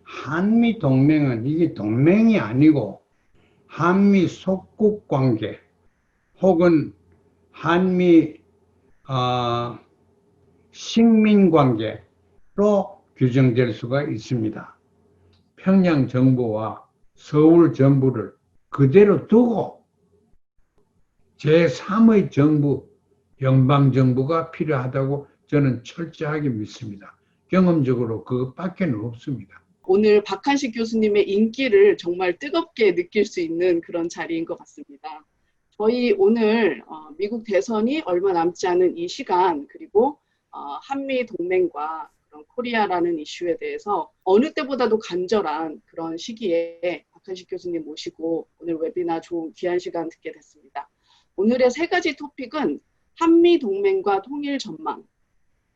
한미 동맹은 이게 동맹이 아니고 한미 속국 관계 혹은 한미 식민 관계로 규정될 수가 있습니다. 평양 정부와 서울 정부를 그대로 두고 제3의 정부, 연방정부가 필요하다고 저는 철저하게 믿습니다. 경험적으로 그것밖에 없습니다. 오늘 박한식 교수님의 인기를 정말 뜨겁게 느낄 수 있는 그런 자리인 것 같습니다. 저희 오늘 미국 대선이 얼마 남지 않은 이 시간, 그리고 한미 동맹과 그런 코리아라는 이슈에 대해서 어느 때보다도 간절한 그런 시기에 박한식 교수님 모시고 오늘 웨비나 좋은 귀한 시간 듣게 됐습니다. 오늘의 세 가지 토픽은 한미 동맹과 통일 전망,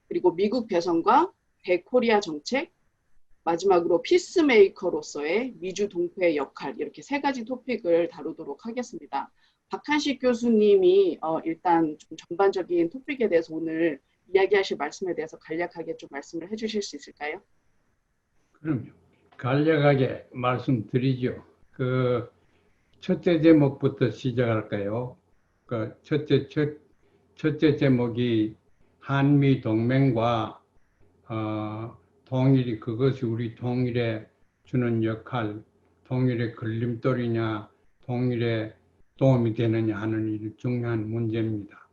그리고 미국 배선과 대코리아 정책, 마지막으로 피스메이커로서의 미주 동포의 역할, 이렇게 세 가지 토픽을 다루도록 하겠습니다. 박한식 교수님이 일단 좀 전반적인 토픽에 대해서 오늘 이야기하실 말씀에 대해서 간략하게 좀 말씀을 해주실 수 있을까요? 그럼요. 간략하게 말씀드리죠. 그 첫째 제목부터 시작할까요? 그 첫째 제목이 한미 동맹과 통일이 그것이 우리 통일에 주는 역할, 통일의 걸림돌이냐, 통일에 도움이 되느냐 하는 이 중요한 문제입니다.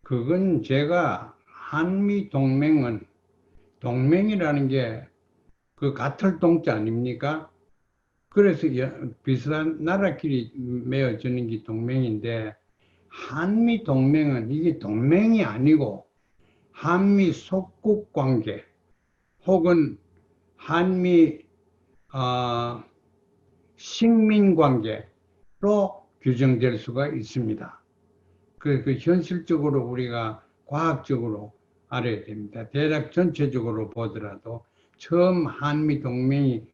그건 제가 한미 동맹은 동맹이라는 게 그 같을 동자 아닙니까? 그래서 비슷한 나라끼리 맺어지는 게 동맹인데 한미 동맹은 이게 동맹이 아니고 한미 속국 관계 혹은 한미 식민 관계로 규정될 수가 있습니다. 그 현실적으로 우리가 과학적으로 알아야 됩니다. 대략 전체적으로 보더라도 처음 한미 동맹이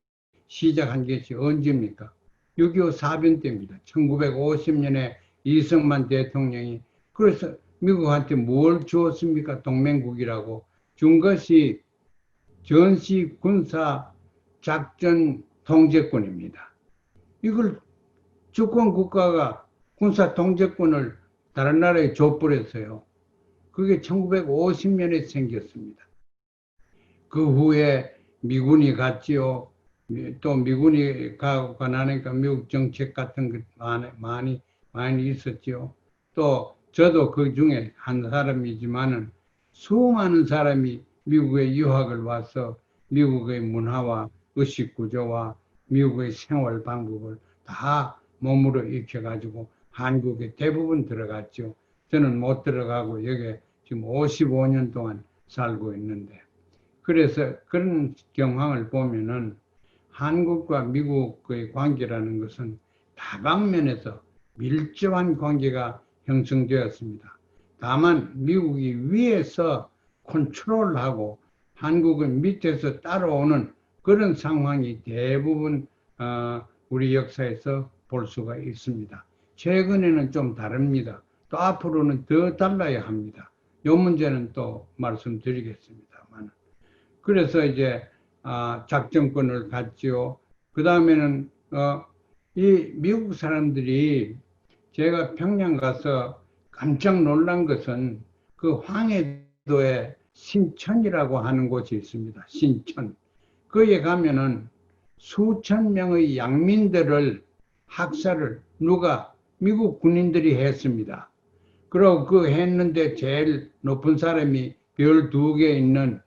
시작한 것이 언제입니까? 6.25 사변 때입니다. 1950년에 이승만 대통령이 그래서 미국한테 뭘 주었습니까? 동맹국이라고 준 것이 전시 군사 작전 통제권입니다. 이걸 주권 국가가 군사 통제권을 다른 나라에 줘버렸어요. 그게 1950년에 생겼습니다. 그 후에 미군이 갔지요. 또 미군이 가고 나니까 미국 정책 같은 것 많이 있었죠. 또 저도 그 중에 한 사람이지만은 수많은 사람이 미국에 유학을 와서 미국의 문화와 의식 구조와 미국의 생활 방법을 다 몸으로 익혀가지고 한국에 대부분 들어갔죠. 저는 못 들어가고 여기 지금 55년 동안 살고 있는데 그래서 그런 경황을 보면은 한국과 미국의 관계라는 것은 다방면에서 밀접한 관계가 형성되었습니다. 다만 미국이 위에서 컨트롤하고 한국은 밑에서 따라오는 그런 상황이 대부분 우리 역사에서 볼 수가 있습니다. 최근에는 좀 다릅니다. 또 앞으로는 더 달라야 합니다. 이 문제는 또 말씀드리겠습니다만. 그래서 이제 작전권을 갖지요. 그 다음에는 이 미국 사람들이 제가 평양 가서 깜짝 놀란 것은 그 황해도에 신천이라고 하는 곳이 있습니다. 신천. 거기에 가면은 수천 명의 양민들을 학살을 누가 미국 군인들이 했습니다. 그리고 그 했는데 제일 높은 사람이 별 2개 있는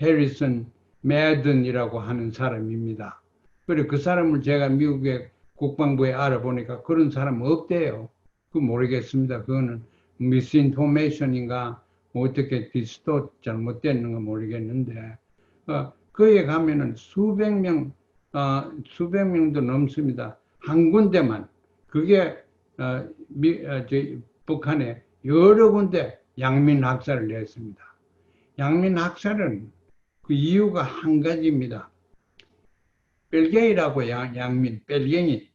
해리슨 매든이라고 하는 사람입니다. 그리고 그 사람을 제가 미국의 국방부에 알아보니까 그런 사람 없대요. 그 모르겠습니다. 그거는 미스인포메이션인가 어떻게 디스토 잘못됐는가 모르겠는데 거기에 가면은 수백 명도 넘습니다. 한 군데만 그게 북한에 여러 군데 양민 학살을 냈습니다. 양민 학살은 그 이유가 한 가지입니다. 뺄갱이라고 양민, 뺄갱이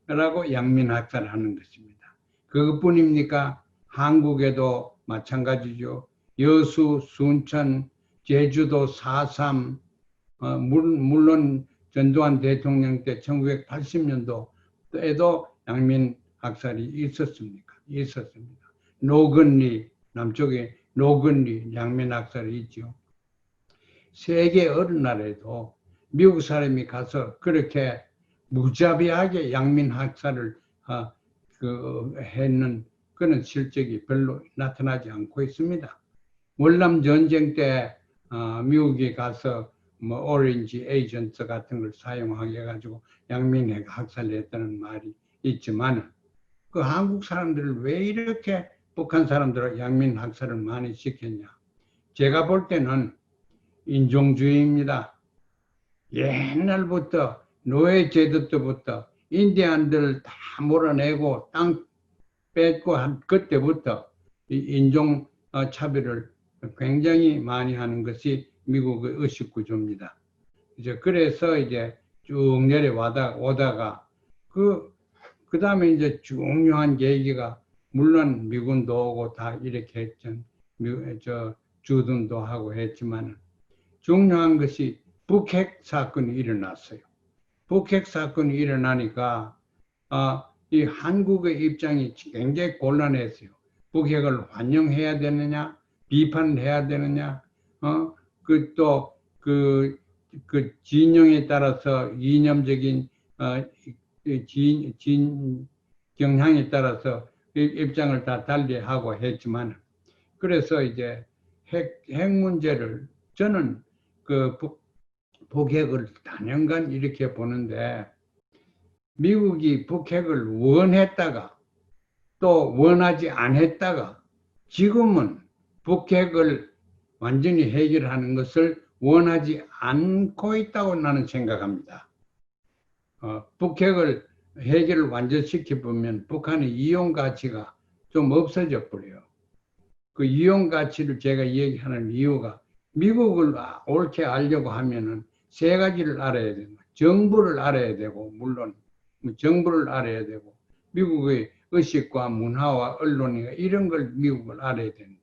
라고 양민 학살을 하는 것입니다. 그것뿐입니까? 한국에도 마찬가지죠. 여수, 순천, 제주도 4.3 물론 전두환 대통령 때 1980년도에도 양민 학살이 있었습니다. 노건리, 남쪽에 노건리 양민 학살이 있죠. 세계 어느 나라에도 미국 사람이 가서 그렇게 무자비하게 양민 학살을 했는 그런 실적이 별로 나타나지 않고 있습니다. 월남 전쟁 때 미국이 가서 뭐 오렌지 에이전트 같은 걸 사용하게 해가지고 양민 학살했다는 말이 있지만 그 한국 사람들을 왜 이렇게 북한 사람들은 양민 학살을 많이 시켰냐? 제가 볼 때는 인종주의입니다. 옛날부터 노예 제도 때부터 인디안들을 다 몰아내고 땅 뺏고 한 그때부터 이 인종 차별을 굉장히 많이 하는 것이 미국의 의식 구조입니다. 그래서 이제 쭉 내려오다가 그 다음에 이제 중요한 계기가 물론 미군도 오고 다 이렇게 했죠. 주둔도 하고 했지만 중요한 것이 북핵 사건이 일어났어요. 북핵 사건이 일어나니까 이 한국의 입장이 굉장히 곤란했어요. 북핵을 환영해야 되느냐, 비판해야 되느냐, 그 진영에 따라서 이념적인 경향에 따라서 입장을 다 달리하고 했지만, 그래서 이제 핵 문제를 저는 그 북핵을 단연간 이렇게 보는데, 미국이 북핵을 원했다가 또 원하지 않았다가 지금은 북핵을 완전히 해결하는 것을 원하지 않고 있다고 나는 생각합니다. 북핵을 해결을 완전시켜 보면 북한의 이용 가치가 좀 없어져 버려요. 그 이용 가치를 제가 얘기하는 이유가 미국을 옳게 알려고 하면은 세 가지를 알아야 됩니다. 정부를 알아야 되고, 물론 정부를 알아야 되고, 미국의 의식과 문화와 언론이나 이런 걸 미국을 알아야 되는데,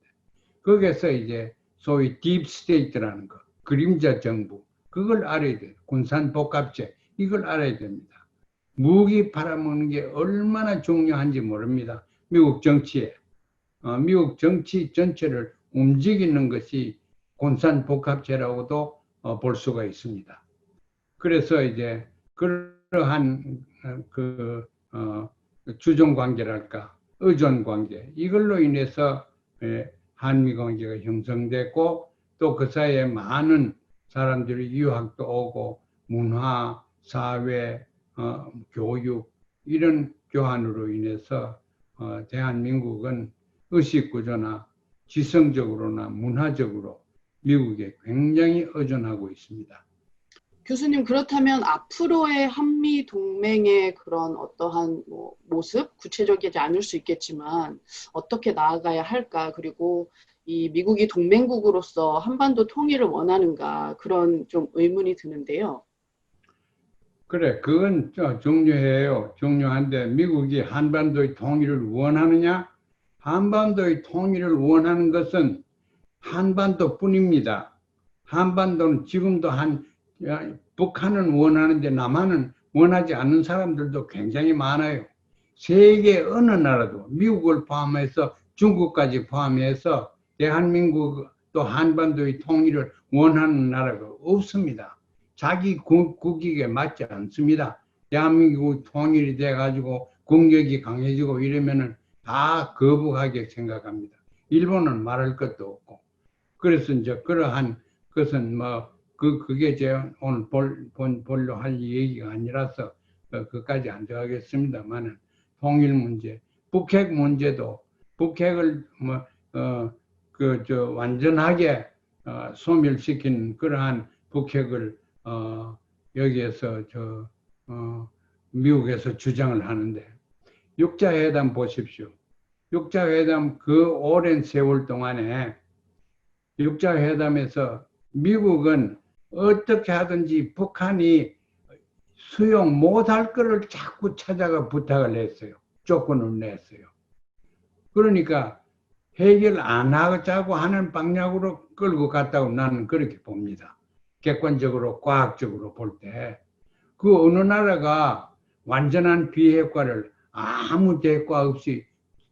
거기서 이제 소위 딥스테이트라는 거, 그림자 정부, 그걸 알아야 돼요. 군산복합체, 이걸 알아야 됩니다. 무기 팔아먹는 게 얼마나 중요한지 모릅니다. 미국 정치에. 미국 정치 전체를 움직이는 것이 군산복합체라고도 볼 수가 있습니다. 그래서 이제 그러한 주종관계랄까, 의존관계, 이걸로 인해서 한미관계가 형성됐고, 또 그 사이에 많은 사람들이 유학도 오고, 문화, 사회, 교육, 이런 교환으로 인해서 대한민국은 의식구조나 지성적으로나 문화적으로 미국에 굉장히 의존하고 있습니다. 교수님, 그렇다면 앞으로의 한미 동맹의 그런 어떠한 모습, 구체적이지 않을 수 있겠지만 어떻게 나아가야 할까? 그리고 이 미국이 동맹국으로서 한반도 통일을 원하는가? 그런 좀 의문이 드는데요. 그래, 그건 중요해요. 중요한데 미국이 한반도의 통일을 원하느냐? 한반도의 통일을 원하는 것은 한반도뿐입니다. 한반도는 지금도 북한은 원하는데 남한은 원하지 않는 사람들도 굉장히 많아요. 세계 어느 나라도 미국을 포함해서 중국까지 포함해서 대한민국 또 한반도의 통일을 원하는 나라가 없습니다. 자기 국익에 맞지 않습니다. 대한민국 통일이 돼가지고 국력이 강해지고 이러면은 다 거부하게 생각합니다. 일본은 말할 것도 없고. 그래서 이제 그러한 것은 그게 제가 오늘 보려 할 얘기가 아니라서 그까지 안 들어가겠습니다만은 통일 문제, 북핵 문제도 북핵을 완전하게 소멸시킨 그러한 북핵을 여기에서 미국에서 주장을 하는데, 육자회담 보십시오. 육자회담 그 오랜 세월 동안에 육자회담에서 미국은 어떻게 하든지 북한이 수용 못할 거를 자꾸 찾아가 부탁을 했어요. 조건을 냈어요. 그러니까 해결 안 하자고 하는 방향으로 끌고 갔다고 나는 그렇게 봅니다. 객관적으로 과학적으로 볼 때 그 어느 나라가 완전한 비핵화를 아무 대가 없이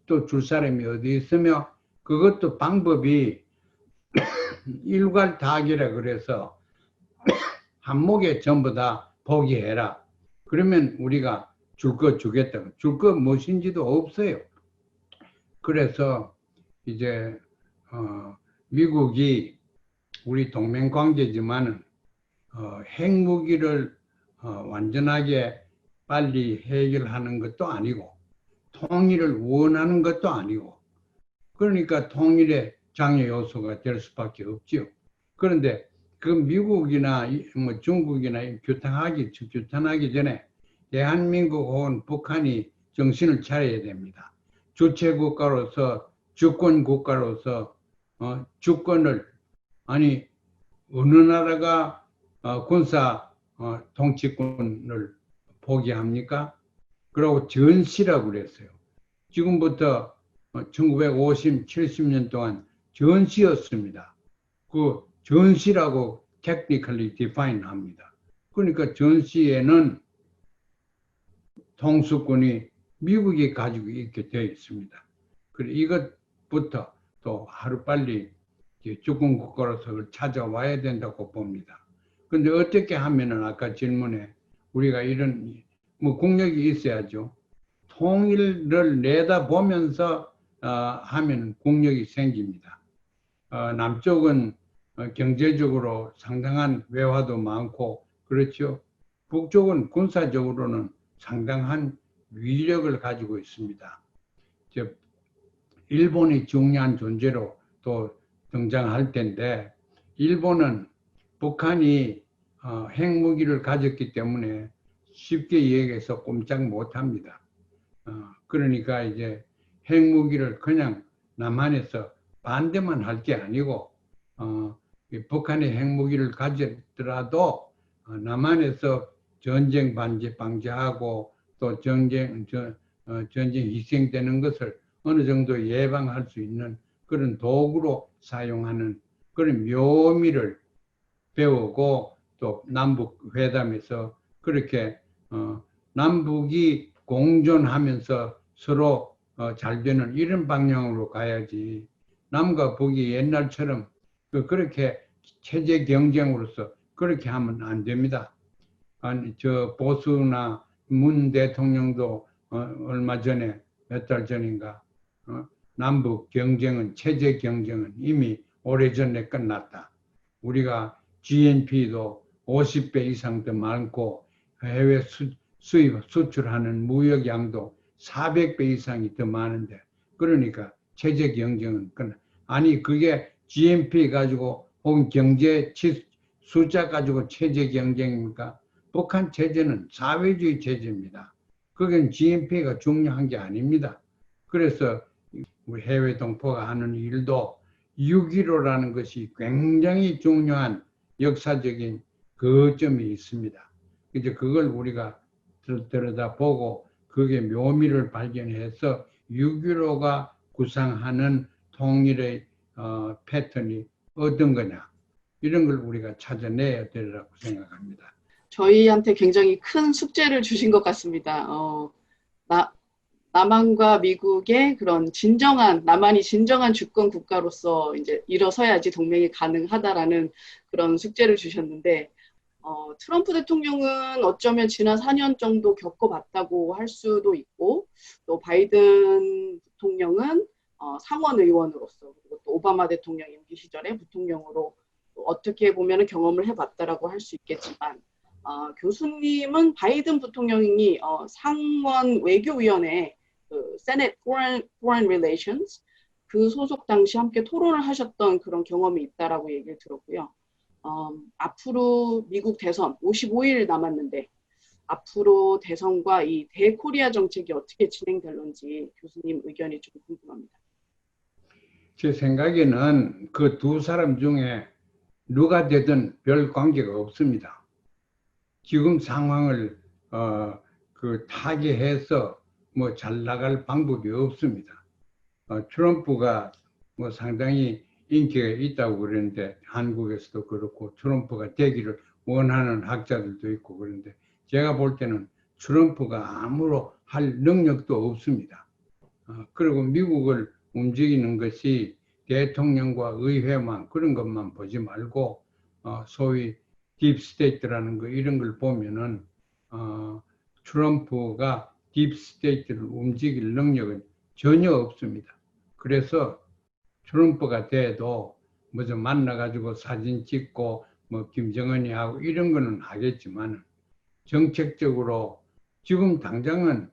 또 줄 사람이 어디 있으며 그것도 방법이 일괄다기라 그래서 한목에 전부 다 포기해라. 그러면 우리가 줄 거 주겠다. 줄 거 무엇인지도 없어요. 그래서 이제 미국이 우리 동맹 관계지만은 핵무기를 완전하게 빨리 해결하는 것도 아니고 통일을 원하는 것도 아니고 그러니까 통일의 장애 요소가 될 수밖에 없지요. 그런데 그 미국이나 뭐 중국이나 규탄하기 전에 대한민국 혹은 북한이 정신을 차려야 됩니다. 주체 국가로서 주권 국가로서 주권을 아니 어느 나라가 군사 통치권을 포기합니까? 그리고 전시라고 그랬어요. 지금부터 1950, 70년 동안 전시였습니다. 그 전시라고 technically define 합니다. 그러니까 전시에는 통수권이 미국이 가지고 있게 되어 있습니다. 그래 이것부터 또 하루빨리 주권 국가로서 찾아와야 된다고 봅니다. 그런데 어떻게 하면은 아까 질문에 우리가 이런 뭐 국력이 있어야죠. 통일을 내다보면서 하면 국력이 생깁니다. 남쪽은 경제적으로 상당한 외화도 많고 그렇죠. 북쪽은 군사적으로는 상당한 위력을 가지고 있습니다. 일본이 중요한 존재로 또 등장할 텐데 일본은 북한이 핵무기를 가졌기 때문에 쉽게 얘기해서 꼼짝 못합니다. 그러니까 이제 핵무기를 그냥 남한에서 반대만 할 게 아니고 북한이 핵무기를 가졌더라도 남한에서 전쟁 방지하고 또 전쟁 희생되는 것을 어느 정도 예방할 수 있는 그런 도구로 사용하는 그런 묘미를 배우고 또 남북 회담에서 그렇게 남북이 공존하면서 서로 잘 되는 이런 방향으로 가야지. 남과 북이 옛날처럼 그렇게 체제 경쟁으로서 그렇게 하면 안 됩니다. 아니 저 보수나 문 대통령도 얼마 전에 몇 달 전인가 남북 경쟁은 체제 경쟁은 이미 오래전에 끝났다. 우리가 GNP도 50배 이상 더 많고 해외 수입 수출하는 무역량도 400배 이상이 더 많은데 그러니까 체제 경쟁은 끝나. 아니 그게 GNP 가지고 혹은 경제 숫자 가지고 체제 경쟁입니까? 북한 체제는 사회주의 체제입니다. 그건 GNP가 중요한 게 아닙니다. 그래서 우리 해외 동포가 하는 일도 6.15라는 것이 굉장히 중요한 역사적인 거점이 있습니다. 이제 그걸 우리가 들여다보고 그게 묘미를 발견해서 6.15가 구상하는 통일의 패턴이 어떤 거냐 이런 걸 우리가 찾아내야 되리라고 생각합니다. 저희한테 굉장히 큰 숙제를 주신 것 같습니다. 남한과 미국의 그런 남한이 진정한 주권 국가로서 이제 일어서야지 동맹이 가능하다라는 그런 숙제를 주셨는데, 트럼프 대통령은 어쩌면 지난 4년 정도 겪어봤다고 할 수도 있고, 또 바이든 대통령은 상원 의원으로서, 그리고 또 오바마 대통령 임기 시절에 부통령으로 어떻게 보면 경험을 해봤다라고 할 수 있겠지만, 교수님은 바이든 부통령이 상원 외교위원회 Senate Foreign Relations 그 소속 당시 함께 토론을 하셨던 그런 경험이 있다라고 얘기를 들었고요. 앞으로 미국 대선 55일 남았는데 앞으로 대선과 이 대코리아 정책이 어떻게 진행될런지 교수님 의견이 좀 궁금합니다. 제 생각에는 그 두 사람 중에 누가 되든 별 관계가 없습니다. 지금 상황을 타개해서 뭐 잘 나갈 방법이 없습니다. 트럼프가 뭐 상당히 인기가 있다고 그러는데 한국에서도 그렇고 트럼프가 되기를 원하는 학자들도 있고 그런데 제가 볼 때는 트럼프가 아무로 할 능력도 없습니다. 그리고 미국을 움직이는 것이 대통령과 의회만 그런 것만 보지 말고 소위 딥스테이트라는 거 이런 걸 보면은 트럼프가 딥스테이트를 움직일 능력은 전혀 없습니다. 그래서 트럼프가 돼도 뭐 좀 만나가지고 사진 찍고 뭐 김정은이 하고 이런 거는 하겠지만 정책적으로 지금 당장은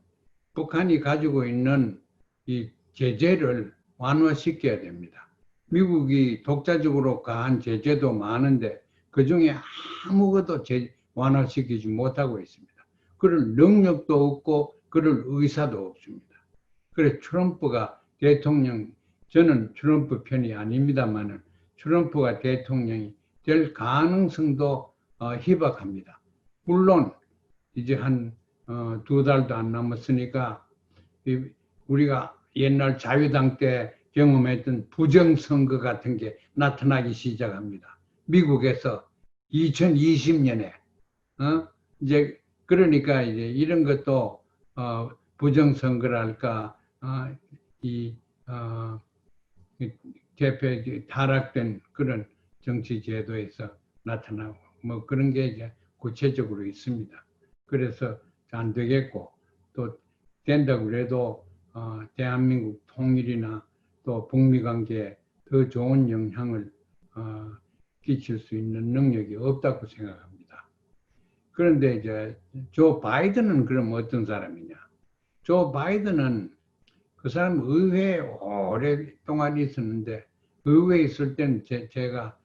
북한이 가지고 있는 이 제재를 완화시켜야 됩니다. 미국이 독자적으로 가한 제재도 많은데 그 중에 아무것도 완화시키지 못하고 있습니다. 그럴 능력도 없고 그럴 의사도 없습니다. 그래서 트럼프가 대통령, 저는 트럼프 편이 아닙니다만은 트럼프가 대통령이 될 가능성도 희박합니다. 물론 이제 한 2달도 안 남았으니까 우리가 옛날 자유당 때 경험했던 부정선거 같은 게 나타나기 시작합니다. 미국에서 2020년에 이제 그러니까 이제 이런 것도 부정선거랄까 이 대표 타락된 그런 정치 제도에서 나타나고 뭐 그런 게 이제 구체적으로 있습니다. 그래서 안 되겠고 또 된다고 그래도 대한민국 통일이나 또 북미 관계에 더 좋은 영향을 끼칠 수 있는 능력이 없다고 생각합니다. 그런데 이제 조 바이든은 그럼 어떤 사람이냐? 조 바이든은 그 사람 의회에 오랫동안 있었는데 의회에 있을 때는 제가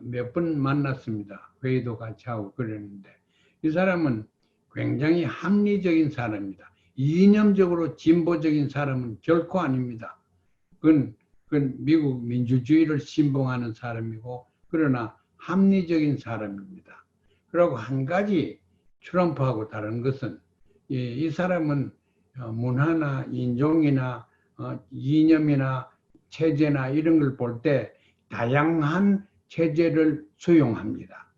몇 번 만났습니다. 회의도 같이 하고 그랬는데 이 사람은 굉장히 합리적인 사람입니다. 이념적으로 진보적인 사람은 결코 아닙니다. 그건 미국 민주주의를 신봉하는 사람이고 그러나 합리적인 사람입니다. 그리고 한 가지 트럼프하고 다른 것은 이 사람은 문화나 인종이나 이념이나 체제나 이런 걸 볼 때 다양한 체제를 수용합니다.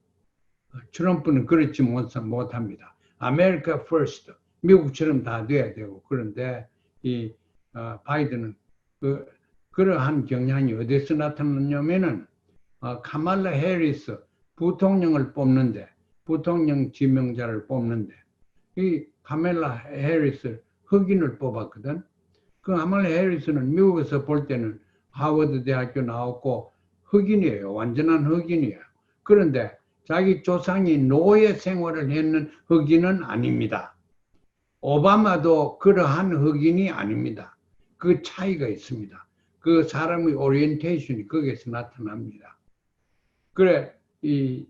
트럼프는 그렇지 못합니다. 아메리카 퍼스트, 미국처럼 다 돼야 되고 그런데 이 바이든은 그러한 경향이 어디서 나타났냐면은 카말라 해리스 부통령을 뽑는데 부통령 지명자를 뽑는데 이 카말라 해리스 흑인을 뽑았거든. 그 카말라 해리스는 미국에서 볼 때는 하버드 대학교 나왔고 흑인이에요. 완전한 흑인이에요. 그런데 자기 조상이 노예 생활을 했는 흑인은 아닙니다. 오바마도 그러한 흑인이 아닙니다. 그 차이가 있습니다. 그 사람의 오리엔테이션이 거기에서 나타납니다. 그래 이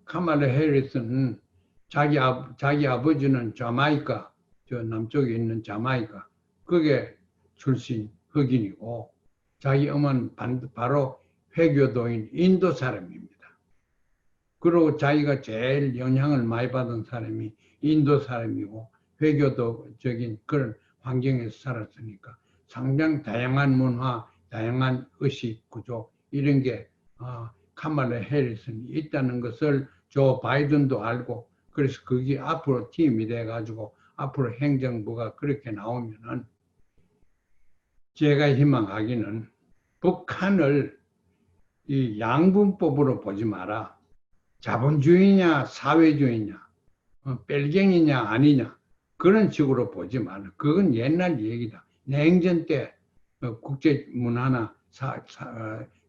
카말라 해리스는 자기 아버지는 자마이카, 저 남쪽에 있는 자마이카, 그게 출신 흑인이고 자기 어머니는 바로 회교도인 인도 사람입니다. 그리고 자기가 제일 영향을 많이 받은 사람이 인도 사람이고 회교도적인 그런 환경에서 살았으니까 상당히 다양한 문화, 다양한 의식 구조 이런 게 카말라 해리슨이 있다는 것을 조 바이든도 알고 그래서 그게 앞으로 팀이 돼가지고 앞으로 행정부가 그렇게 나오면은 제가 희망하기는 북한을 이 양분법으로 보지 마라. 자본주의냐 사회주의냐 뺄갱이냐 아니냐 그런 식으로 보지 마라. 그건 옛날 얘기다. 냉전 때 국제 문화나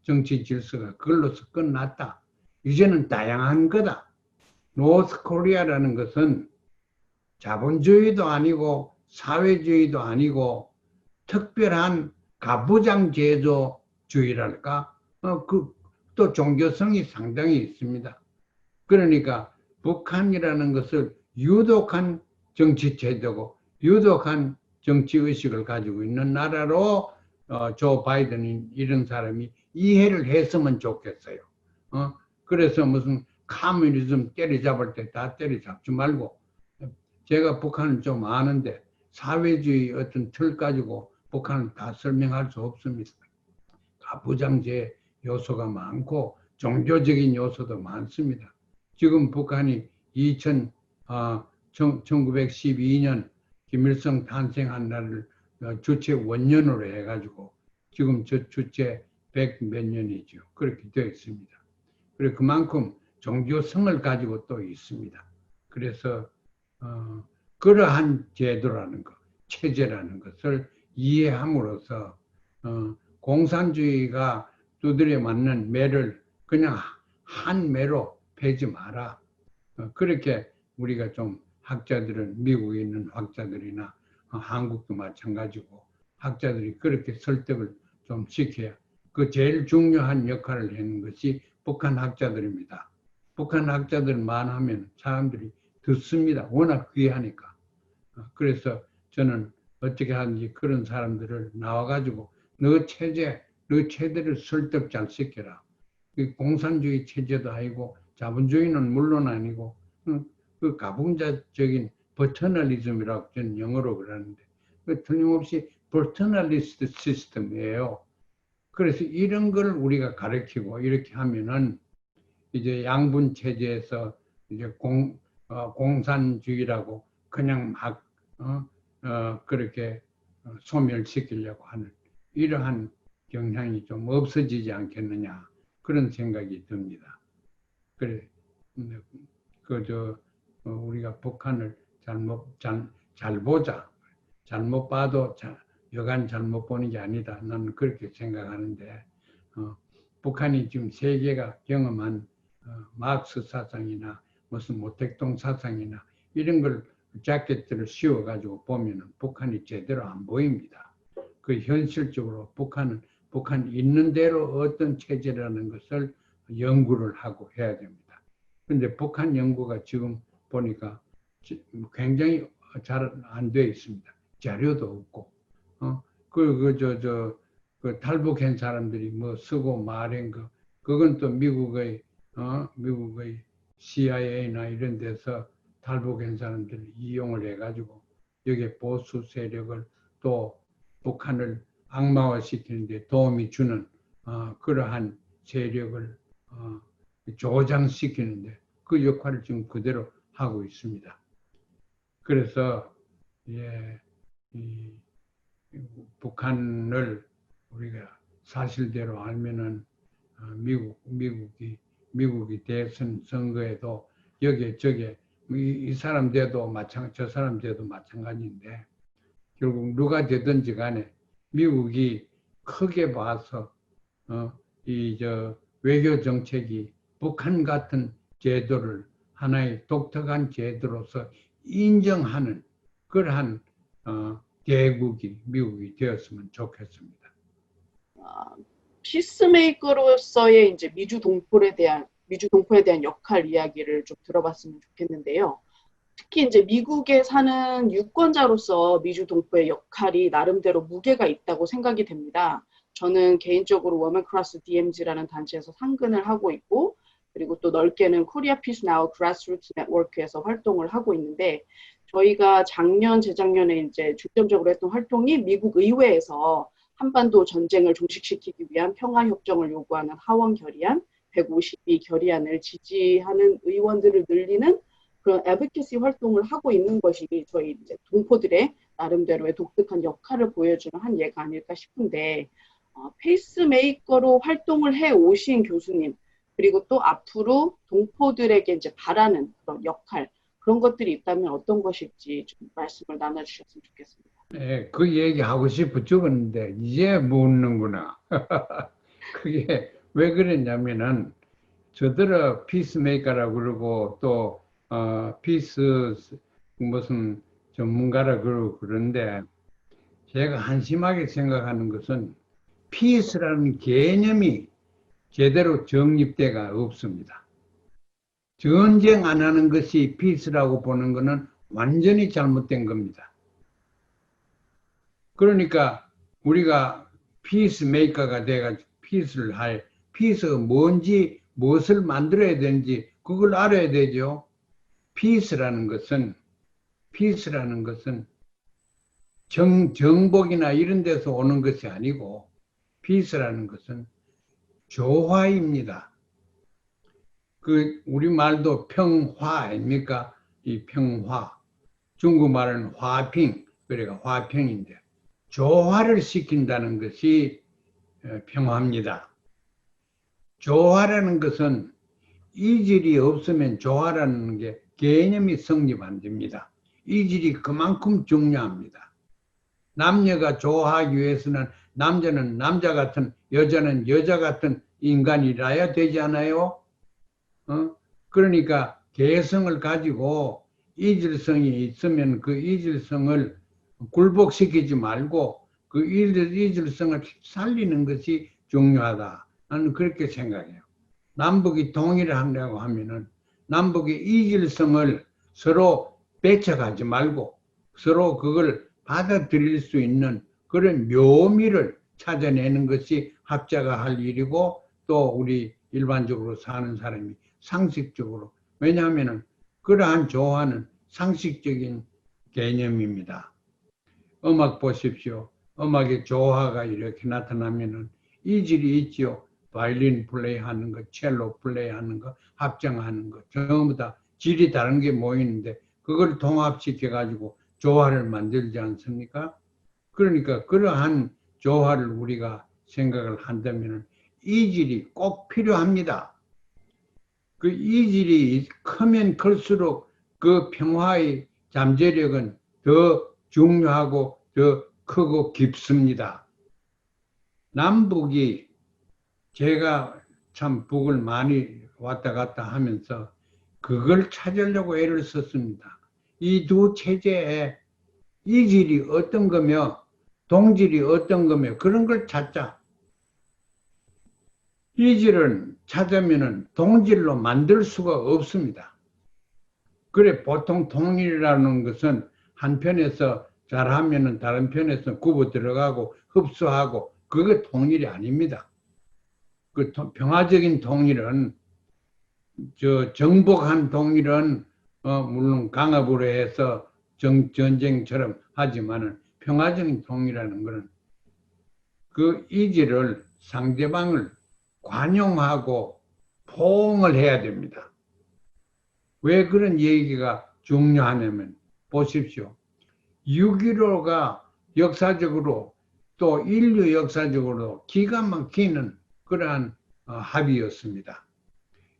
정치 질서가 그걸로서 끝났다. 이제는 다양한 거다. 노스 코리아라는 것은 자본주의도 아니고 사회주의도 아니고 특별한 가부장 제도주의랄까 또 종교성이 상당히 있습니다. 그러니까 북한이라는 것을 유독한 정치 제도고 유독한 정치 의식을 가지고 있는 나라로 조 바이든이 이런 사람이 이해를 했으면 좋겠어요. 그래서 무슨 커뮤니즘 때려잡을 때 다 때려잡지 말고 제가 북한을 좀 아는데 사회주의 어떤 틀 가지고 북한을 다 설명할 수 없습니다. 가부장제 요소가 많고 종교적인 요소도 많습니다. 지금 북한이 1912년 김일성 탄생한 날을 주체 원년으로 해가지고 지금 저 주체 100 몇 년이죠. 그렇게 되어 있습니다. 그리고 그만큼 종교성을 가지고 또 있습니다. 그래서 그러한 제도라는 것, 체제라는 것을 이해함으로써 공산주의가 두드려 맞는 매를 그냥 한 매로 베지 마라. 그렇게 우리가 좀 학자들은 미국에 있는 학자들이나 한국도 마찬가지고 학자들이 그렇게 설득을 좀 시켜야 그 제일 중요한 역할을 하는 것이 북한 학자들입니다. 북한 학자들 만하면 사람들이 듣습니다. 워낙 귀하니까. 그래서 저는 어떻게 하든지 그런 사람들을 나와가지고 너 체제를 설득 잘 시켜라. 공산주의 체제도 아니고 자본주의는 물론 아니고 그 가부장적인 버터널리즘이라고 저는 영어로 그러는데 틀림없이 버터널리스트 시스템이에요. 그래서 이런 걸 우리가 가르치고 이렇게 하면은 이제 양분 체제에서 이제 공산주의라고 그냥 막 그렇게 소멸시키려고 하는 이러한 경향이 좀 없어지지 않겠느냐 그런 생각이 듭니다. 그래 우리가 북한을 잘 보자. 잘못 봐도 여간 잘못 보는 게 아니다. 나는 그렇게 생각하는데 북한이 지금 세계가 경험한 마크스 사상이나 무슨 모택동 사상이나 이런 걸 자켓들을 씌워가지고 보면 북한이 제대로 안 보입니다. 그 현실적으로 북한 있는 대로 어떤 체제라는 것을 연구를 하고 해야 됩니다. 그런데 북한 연구가 지금 보니까 굉장히 잘 안 되어 있습니다. 자료도 없고, 그 탈북한 사람들이 뭐 쓰고 말한 그건 또 미국의 CIA나 이런 데서 탈북한 사람들을 이용을 해가지고 여기에 보수 세력을 또 북한을 악마화시키는데 도움이 주는 그러한 세력을 조장시키는데 그 역할을 지금 그대로 하고 있습니다. 그래서 북한을 우리가 사실대로 알면은 미국이 대선 선거에도 여기저기 이 사람 돼도 저 사람 돼도 마찬가지인데 결국 누가 되든지 간에 미국이 크게 봐서 외교 정책이 북한 같은 제도를 하나의 독특한 제도로서 인정하는 그러한 대국이 미국이 되었으면 좋겠습니다. 피스메이커로서의 이제 미주 동포에 대한 역할 이야기를 좀 들어봤으면 좋겠는데요. 특히 이제 미국에 사는 유권자로서 미주 동포의 역할이 나름대로 무게가 있다고 생각이 됩니다. 저는 개인적으로 워먼 크로스 DMZ라는 단체에서 상근을 하고 있고, 그리고 또 넓게는 코리아 피스 나우 그라스루트 네트워크에서 활동을 하고 있는데, 저희가 재작년에 이제 중점적으로 했던 활동이 미국 의회에서 한반도 전쟁을 종식시키기 위한 평화협정을 요구하는 하원 결의안 152 결의안을 지지하는 의원들을 늘리는 그런 애드vocacy 활동을 하고 있는 것이 저희 이제 동포들의 나름대로의 독특한 역할을 보여주는 한 예가 아닐까 싶은데, 페이스메이커로 활동을 해 오신 교수님, 그리고 또 앞으로 동포들에게 이제 바라는 그런 역할, 그런 것들이 있다면 어떤 것일지 좀 말씀을 나눠주셨으면 좋겠습니다. 네, 그 얘기 하고 싶어 죽었는데 이제 묻는구나. 그게 왜 그랬냐면은 저들은 피스메이커라고 그러고 또 피스 무슨 전문가라 그러고 그런데 제가 한심하게 생각하는 것은 피스라는 개념이 제대로 정립대가 없습니다. 전쟁 안 하는 것이 피스라고 보는 것은 완전히 잘못된 겁니다. 그러니까 우리가 피스메이커가 돼가지고 피스가 뭔지 무엇을 만들어야 되는지 그걸 알아야 되죠. 피스라는 것은 정복이나 이런 데서 오는 것이 아니고 peace라는 것은 조화입니다. 그 우리말도 평화 아닙니까? 이 평화. 중국말은 화평, 그러니까 화평인데 조화를 시킨다는 것이 평화입니다. 조화라는 것은 이질이 없으면 조화라는 게 개념이 성립 안 됩니다. 이질이 그만큼 중요합니다. 남녀가 조화하기 위해서는 남자는 남자 같은, 여자는 여자 같은 인간이라야 되지 않아요? 그러니까 개성을 가지고 이질성이 있으면 그 이질성을 굴복시키지 말고 그 이질성을 살리는 것이 중요하다. 나는 그렇게 생각해요. 남북이 통일을 하려고 하면은 남북의 이질성을 서로 배척하지 말고 서로 그걸 받아들일 수 있는 그런 묘미를 찾아내는 것이 학자가 할 일이고 또 우리 일반적으로 사는 사람이 상식적으로, 왜냐하면 그러한 조화는 상식적인 개념입니다. 음악 보십시오. 음악의 조화가 이렇게 나타나면은 이질이 있지요. 바이올린 플레이하는 거, 첼로 플레이하는 거, 합정하는 거 전부 다 질이 다른 게 모이는데 그걸 통합시켜 가지고 조화를 만들지 않습니까? 그러니까 그러한 조화를 우리가 생각을 한다면 이질이 꼭 필요합니다. 그 이질이 크면 클수록 그 평화의 잠재력은 더 중요하고 더 크고 깊습니다. 남북이 제가 참 북을 많이 왔다 갔다 하면서 그걸 찾으려고 애를 썼습니다. 이 두 체제에 이질이 어떤 거며 동질이 어떤 거며 그런 걸 찾자. 이질은 찾으면 동질로 만들 수가 없습니다. 그래 보통 통일이라는 것은 한편에서 잘하면 다른 편에서 굽어 들어가고 흡수하고 그게 통일이 아닙니다. 그 평화적인 통일은 정복한 통일은 물론 강압으로 해서 전쟁처럼 하지만은 평화적인 통일이라는 것은 그 이질을 상대방을 관용하고 포옹을 해야 됩니다. 왜 그런 얘기가 중요하냐면 보십시오. 6.15가 역사적으로 또 인류 역사적으로 기가 막히는 그러한 합의였습니다.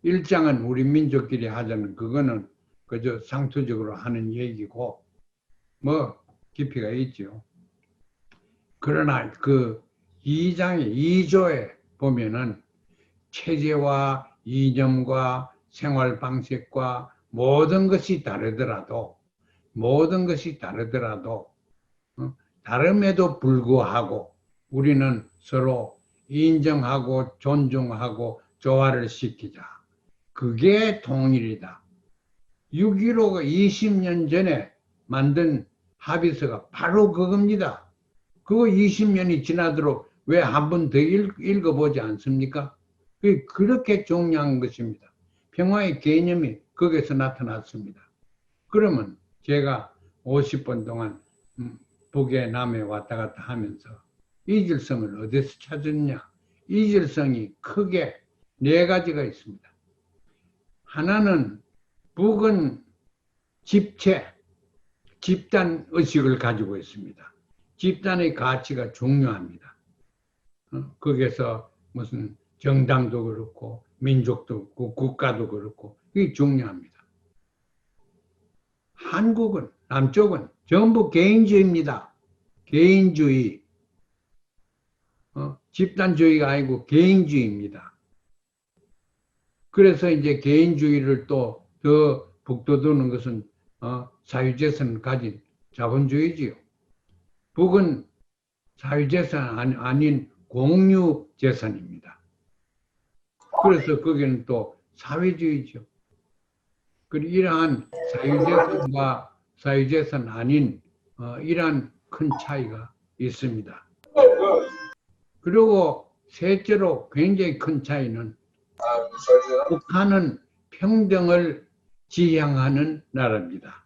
일장은 우리 민족끼리 하자는 그거는 그저 상투적으로 하는 얘기고 뭐 깊이가 있죠. 그러나 그 2장의 2조에 보면은 체제와 이념과 생활 방식과 모든 것이 다르더라도 다름에도 불구하고 우리는 서로 인정하고 존중하고 조화를 시키자. 그게 통일이다. 6.15가 20년 전에 만든 합의서가 바로 그겁니다. 그거 20년이 지나도록 왜 한 번 더 읽어보지 않습니까? 그렇게 중요한 것입니다. 평화의 개념이 거기서 나타났습니다. 그러면 제가 50번 동안 북에 남에 왔다 갔다 하면서 이질성을 어디서 찾았냐? 이질성이 크게 4가지가 있습니다. 하나는 북은 집체, 집단 의식을 가지고 있습니다. 집단의 가치가 중요합니다. 거기에서 무슨 정당도 그렇고 민족도 그렇고 국가도 그렇고 이게 중요합니다. 한국은 남쪽은 전부 개인주의입니다. 개인주의. 집단주의가 아니고 개인주의입니다. 그래서 이제 개인주의를 또 더 북돋우는 것은 사유재산을 가진 자본주의지요. 북은 사유재산 아닌 공유재산입니다. 그래서 거기는 또 사회주의죠. 그리고 이러한 사유재산과 사유재산 아닌 이러한 큰 차이가 있습니다. 그리고 셋째로 굉장히 큰 차이는 북한은 평등을 지향하는 나라입니다.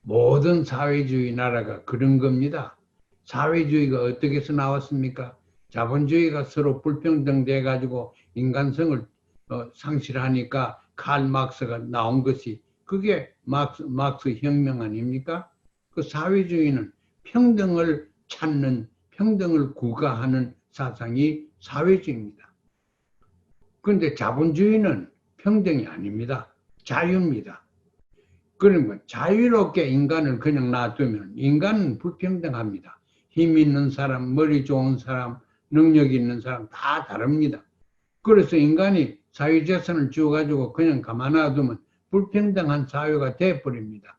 모든 사회주의 나라가 그런 겁니다. 사회주의가 어떻게 해서 나왔습니까? 자본주의가 서로 불평등돼 가지고 인간성을 상실하니까 칼 막스가 나온 것이 그게 막스 혁명 아닙니까? 그 사회주의는 평등을 찾는, 평등을 구가하는 사상이 사회주의입니다. 그런데 자본주의는 평등이 아닙니다. 자유입니다. 그러면 자유롭게 인간을 그냥 놔두면 인간은 불평등합니다. 힘 있는 사람, 머리 좋은 사람, 능력 있는 사람 다 다릅니다. 그래서 인간이 사유재산을 주어가지고 그냥 가만 놔두면 불평등한 사회가 되어버립니다.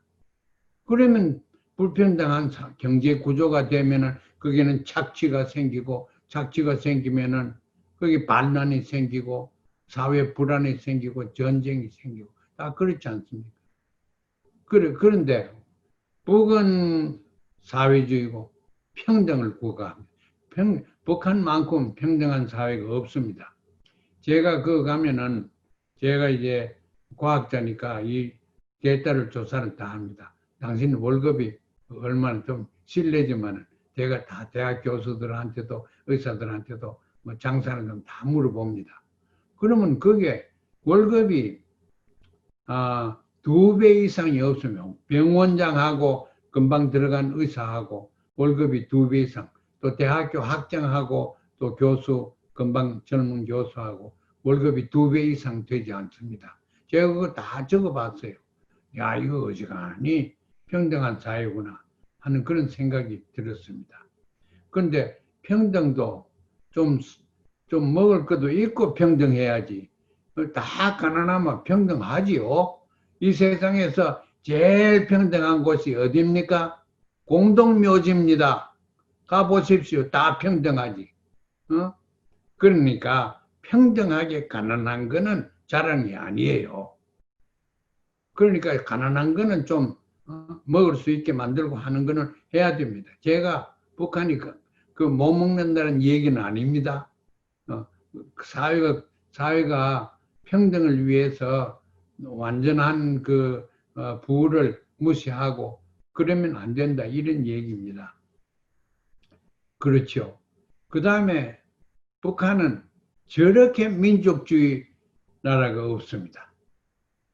그러면 불평등한 경제 구조가 되면은 거기는 착취가 생기고, 착취가 생기면은 거기 반란이 생기고, 사회 불안이 생기고, 전쟁이 생기고, 다 그렇지 않습니까? 그런데 북은 사회주의고 평등을 구가합니다. 북한만큼 평등한 사회가 없습니다. 제가 그 가면은 제가 이제 과학자니까 이 데이터를 조사를 다 합니다. 당신 월급이 얼마나 좀 실례지만은 제가 다 대학 교수들한테도 의사들한테도 뭐 장사는 좀 다 물어봅니다. 그러면 그게 월급이 2배 이상이 없으면 병원장하고 금방 들어간 의사하고 월급이 2배 이상, 또 대학교 학장하고 또 교수, 금방 젊은 교수하고 월급이 2배 이상 되지 않습니다. 제가 그거 다 적어봤어요. 야, 이거 어지간히 평등한 사회구나 하는 그런 생각이 들었습니다. 그런데 평등도 좀 먹을 것도 있고 평등해야지. 다 가난하면 평등하지요. 이 세상에서 제일 평등한 곳이 어디입니까? 공동묘지입니다. 가보십시오. 다 평등하지. 그러니까 평등하게 가난한 거는 자랑이 아니에요. 그러니까 가난한 거는 좀 먹을 수 있게 만들고 하는 거는 해야 됩니다. 제가 북한이 그 못 먹는다는 얘기는 아닙니다. 사회가 평등을 위해서 완전한 그 부를 무시하고 그러면 안 된다 이런 얘기입니다. 그렇죠. 그 다음에 북한은 저렇게 민족주의 나라가 없습니다.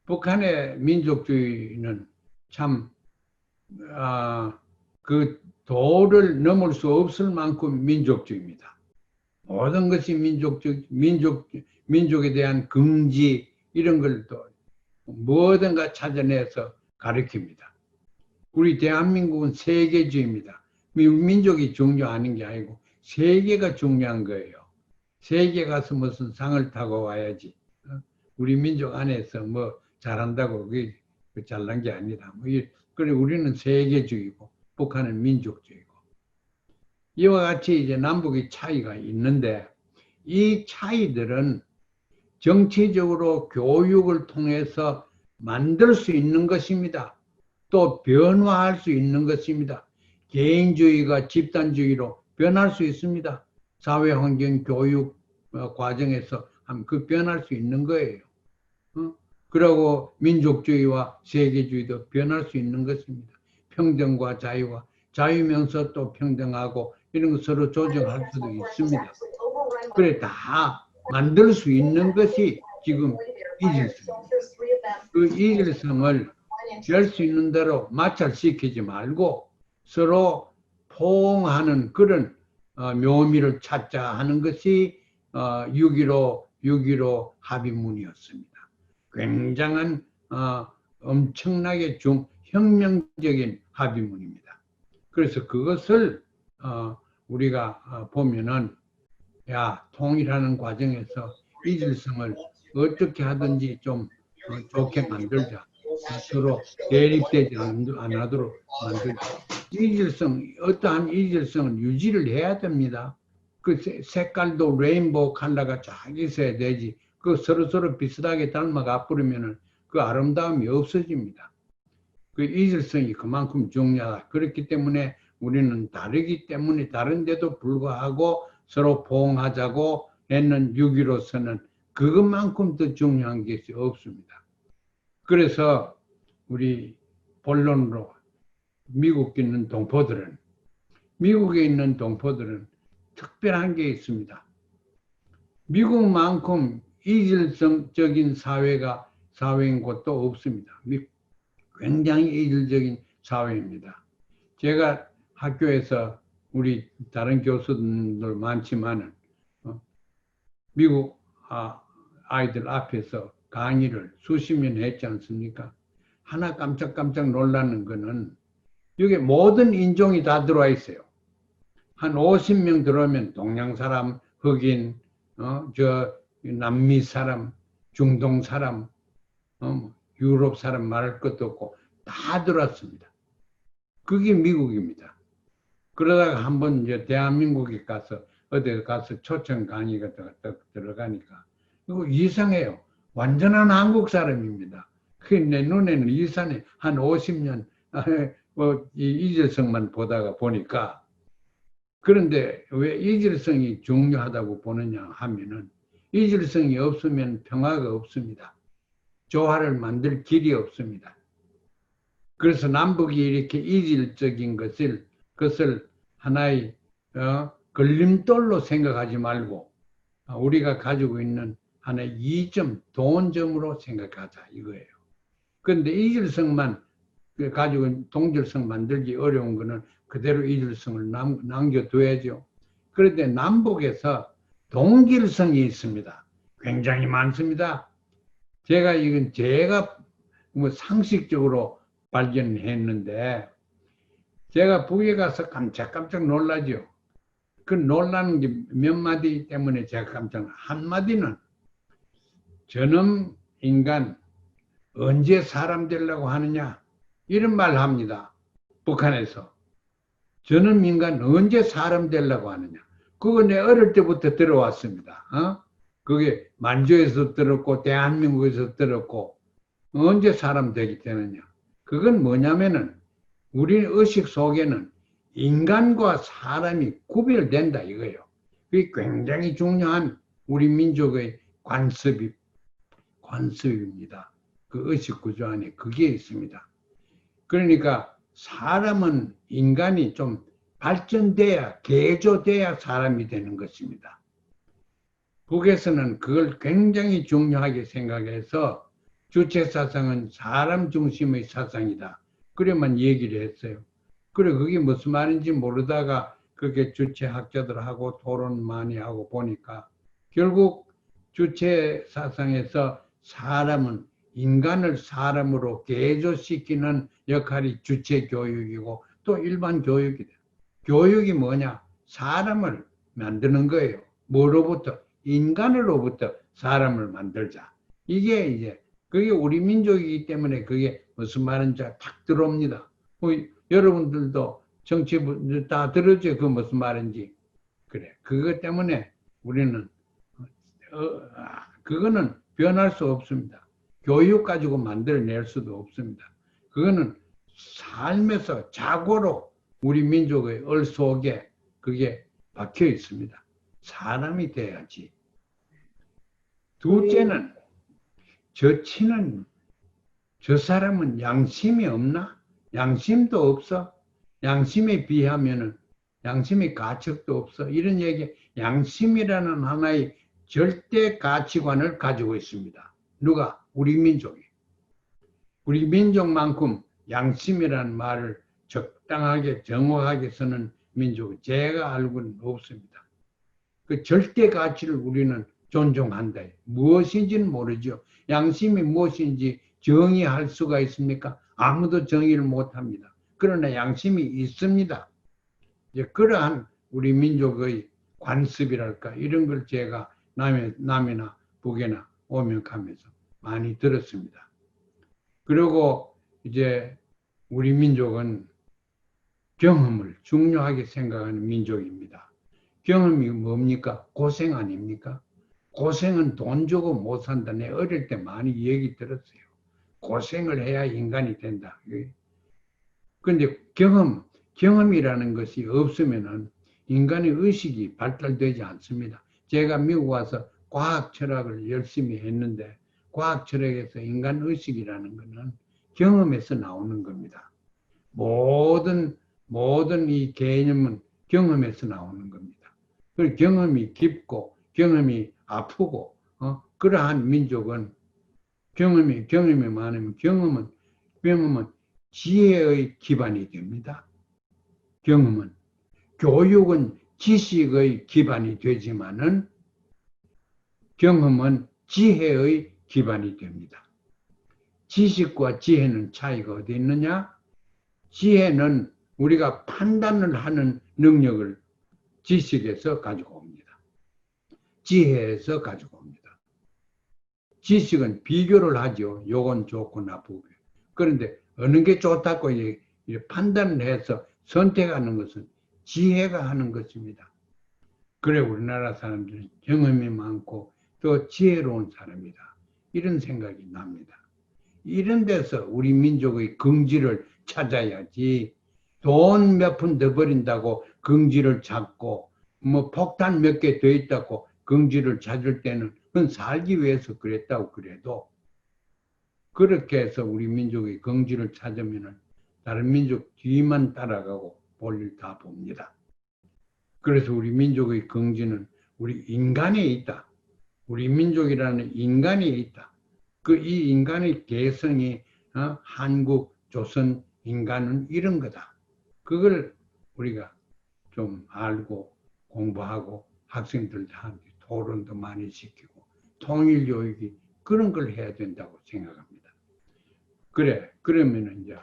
북한의 민족주의는 참 그 도를 넘을 수 없을 만큼 민족주의입니다. 모든 것이 민족에 대한 긍지 이런 걸 또 뭐든가 찾아내서 가르칩니다. 우리 대한민국은 세계주의입니다. 민족이 중요한 게 아니고 세계가 중요한 거예요. 세계 가서 무슨 상을 타고 와야지. 우리 민족 안에서 뭐 잘한다고 그게 잘난 게 아니다. 그래 우리는 세계주의고 북한은 민족주의고. 이와 같이 이제 남북의 차이가 있는데 이 차이들은 정치적으로 교육을 통해서 만들 수 있는 것입니다. 또 변화할 수 있는 것입니다. 개인주의가 집단주의로 변할 수 있습니다. 사회환경 교육 과정에서 그 변할 수 있는 거예요. 그리고 민족주의와 세계주의도 변할 수 있는 것입니다. 평등과 자유와 자유면서 또 평등하고 이런 거 서로 조정할 수도 있습니다. 그래 다 만들 수 있는 것이 지금 이질성입니다. 그 이질성을 될 수 있는 대로 마찰시키지 말고 서로 포옹하는 그런 묘미를 찾자 하는 것이 6.15 합의문이었습니다. 굉장한 엄청나게 혁명적인 합의문입니다. 그래서 그것을 우리가 보면은 야 통일하는 과정에서 이질성을 어떻게 하든지 좀 좋게 만들자. 서로 대립되지 않도록 만들자. 어떠한 이질성은 유지를 해야 됩니다. 그 색깔도 레인보우 컬러가 쫙 있어야 되지. 그 서로 비슷하게 닮아가 버리면은 그 아름다움이 없어집니다. 그 이질성이 그만큼 중요하다. 그렇기 때문에 우리는 다르기 때문에 다른데도 불구하고 서로 포옹하자고 했는 6.15선은 그것만큼 더 중요한 것이 없습니다. 그래서 우리 본론으로 미국에 있는 동포들은 특별한 게 있습니다. 미국만큼 이질적인 사회인 곳도 없습니다. 굉장히 이질적인 사회입니다. 제가 학교에서 우리 다른 교수들 많지만은 미국 아이들 앞에서 강의를 수십 년 했지 않습니까? 하나 깜짝깜짝 놀라는 거는 여기 모든 인종이 다 들어와 있어요. 한 50명 들어오면 동양 사람, 흑인, 남미 사람, 중동 사람, 유럽 사람 말할 것도 없고 다 들어왔습니다. 그게 미국입니다. 그러다가 한번 이제 대한민국에 가서 어디 가서 초청 강의가 들어가니까 이거 이상해요. 완전한 한국 사람입니다. 그 내 눈에는 이상해. 한 50년 이질성만 보다가 보니까 그런데 왜 이질성이 중요하다고 보느냐 하면은 이질성이 없으면 평화가 없습니다. 조화를 만들 길이 없습니다. 그래서 남북이 이렇게 이질적인 것을 하나의 걸림돌로 생각하지 말고 우리가 가지고 있는 하나의 이점, 돈점으로 생각하자 이거예요. 그런데 이질성만 가지고 동질성 만들기 어려운 거는 그대로 이질성을 남겨둬야죠. 그런데 남북에서 동질성이 있습니다. 굉장히 많습니다. 제가 뭐 상식적으로 발견했는데 제가 북에 가서 깜짝깜짝 놀라죠. 그 놀라는 게 몇 마디 때문에 제가 깜짝 한마디는 저놈 인간 언제 사람 되려고 하느냐 이런 말 합니다. 북한에서. 저놈 인간 언제 사람 되려고 하느냐. 그거 내 어릴 때부터 들어왔습니다. 그게 만주에서 들었고 대한민국에서 들었고 언제 사람 되게 되느냐. 그건 뭐냐면은 우리 의식 속에는 인간과 사람이 구별된다 이거예요. 그게 굉장히 중요한 우리 민족의 관습입니다. 그 의식 구조 안에 그게 있습니다. 그러니까 사람은 인간이 좀 발전돼야 개조돼야 사람이 되는 것입니다. 북에서는 그걸 굉장히 중요하게 생각해서 주체 사상은 사람 중심의 사상이다. 그래만 얘기를 했어요. 그래 그게 무슨 말인지 모르다가 그게 주체학자들하고 토론 많이 하고 보니까 결국 주체 사상에서 사람은 인간을 사람으로 개조시키는 역할이 주체 교육이고 또 일반 교육이다. 교육이 뭐냐? 사람을 만드는 거예요. 뭐로부터? 인간으로부터 사람을 만들자. 이게 이제 그게 우리 민족이기 때문에 그게 무슨 말인지 탁 들어옵니다. 여러분들도 정치분들 다 들었죠? 그 무슨 말인지. 그래. 그것 때문에 우리는 그거는 변할 수 없습니다. 교육 가지고 만들어낼 수도 없습니다. 그거는 삶에서 자고로 우리 민족의 얼 속에 그게 박혀 있습니다. 사람이 돼야지. 둘째는 저 사람은 양심이 없나? 양심도 없어? 양심에 비하면은 양심의 가책도 없어? 이런 얘기, 양심이라는 하나의 절대 가치관을 가지고 있습니다. 누가? 우리 민족이. 우리 민족만큼 양심이라는 말을 적당하게 정확하게 쓰는 민족은 제가 알고는 없습니다. 그 절대 가치를 우리는 존중한다. 무엇인지는 모르죠. 양심이 무엇인지 정의할 수가 있습니까? 아무도 정의를 못합니다. 그러나 양심이 있습니다. 이제 그러한 우리 민족의 관습이랄까 이런 걸 제가 남이나 북이나 오면 가면서 많이 들었습니다. 그리고 이제 우리 민족은 경험을 중요하게 생각하는 민족입니다. 경험이 뭡니까? 고생 아닙니까? 고생은 돈 주고 못 산다. 내 어릴 때 많이 얘기 들었어요. 고생을 해야 인간이 된다. 그런데 경험이라는 것이 없으면은 인간의 의식이 발달되지 않습니다. 제가 미국 와서 과학 철학을 열심히 했는데 과학 철학에서 인간 의식이라는 것은 경험에서 나오는 겁니다. 모든 이 개념은 경험에서 나오는 겁니다. 그 경험이 깊고 경험이 아프고 그러한 민족은 경험이 많으면 경험은 지혜의 기반이 됩니다. 경험은 교육은 지식의 기반이 되지만은 경험은 지혜의 기반이 됩니다. 지식과 지혜는 차이가 어디 있느냐? 지혜는 우리가 판단을 하는 능력을 지식에서 가지고 옵니다. 지혜에서 가지고 옵니다. 지식은 비교를 하죠. 요건 좋고 나쁘고. 그런데 어느 게 좋다고 판단을 해서 선택하는 것은 지혜가 하는 것입니다. 그래 우리나라 사람들은 경험이 많고 또 지혜로운 사람이다. 이런 생각이 납니다. 이런 데서 우리 민족의 긍지를 찾아야지 돈 몇 푼 더 버린다고 긍지를 찾고 뭐 폭탄 몇 개 더 있다고 긍지를 찾을 때는 그건 살기 위해서 그랬다고 그래도 그렇게 해서 우리 민족의 긍지를 찾으면 다른 민족 뒤만 따라가고 볼일 다 봅니다. 그래서 우리 민족의 긍지는 우리 인간에 있다. 우리 민족이라는 인간에 있다. 그 이 인간의 개성이 한국, 조선 인간은 이런 거다. 그걸 우리가 좀 알고 공부하고 학생들한테 토론도 많이 시키고 통일교육이 그런 걸 해야 된다고 생각합니다. 그래, 그러면 이제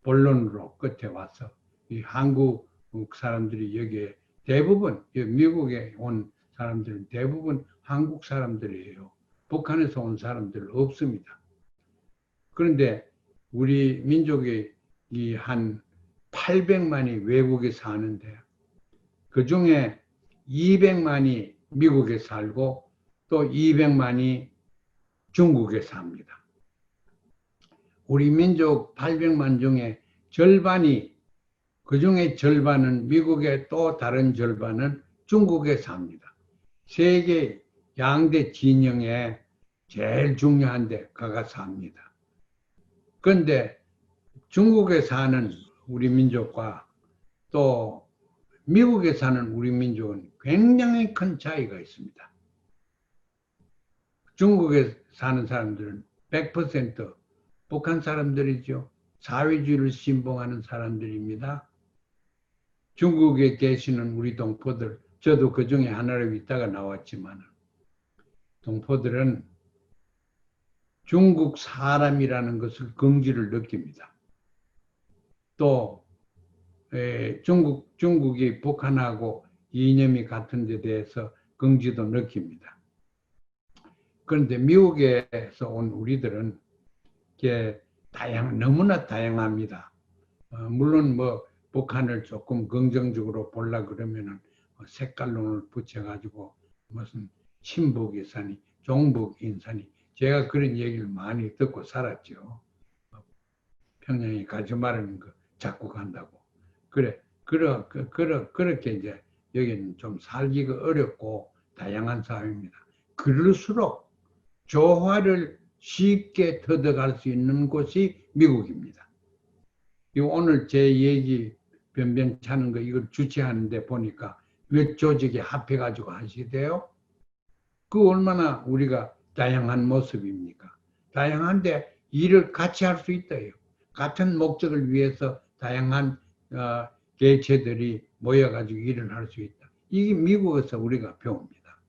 본론으로 끝에 와서 이 한국 사람들이 여기에 대부분 미국에 온 사람들은 대부분 한국 사람들이에요. 북한에서 온 사람들 없습니다. 그런데 우리 민족이 한 800만이 외국에 사는데 그 중에 200만이 미국에 살고 또 200만이 중국에 삽니다. 우리 민족 800만 중에 절반이 그 중에 절반은 미국에 또 다른 절반은 중국에 삽니다. 세계 양대 진영에 제일 중요한데 그가 삽니다. 그런데 중국에 사는 우리 민족과 또 미국에 사는 우리 민족은 굉장히 큰 차이가 있습니다. 중국에 사는 사람들은 100% 북한 사람들이죠. 사회주의를 신봉하는 사람들입니다. 중국에 계시는 우리 동포들, 저도 그 중에 하나로 있다가 나왔지만 동포들은 중국 사람이라는 것을 긍지를 느낍니다. 또 중국이 북한하고 이념이 같은 데 대해서 긍지도 느낍니다. 그런데 미국에서 온 우리들은 너무나 다양합니다. 물론 뭐 북한을 조금 긍정적으로 보려 그러면은 색깔론을 붙여가지고 무슨 친북 인사니 종북 인사니 제가 그런 얘기를 많이 듣고 살았죠. 평양에 가지 말라는 거 자꾸 간다고. 그렇게 이제 여기는 좀 살기가 어렵고 다양한 사회입니다. 그럴수록 조화를 쉽게 터득할 수 있는 곳이 미국입니다. 오늘 제 얘기 변변찮은 거 이걸 주최하는데 보니까 몇 조직이 합해가지고 하시대요. 그 얼마나 우리가 다양한 모습입니까? 다양한데 일을 같이 할 수 있다요. 같은 목적을 위해서 다양한 개체들이 모여가지고 일을 할 수 있다. 이게 미국에서 우리가 배웁니다.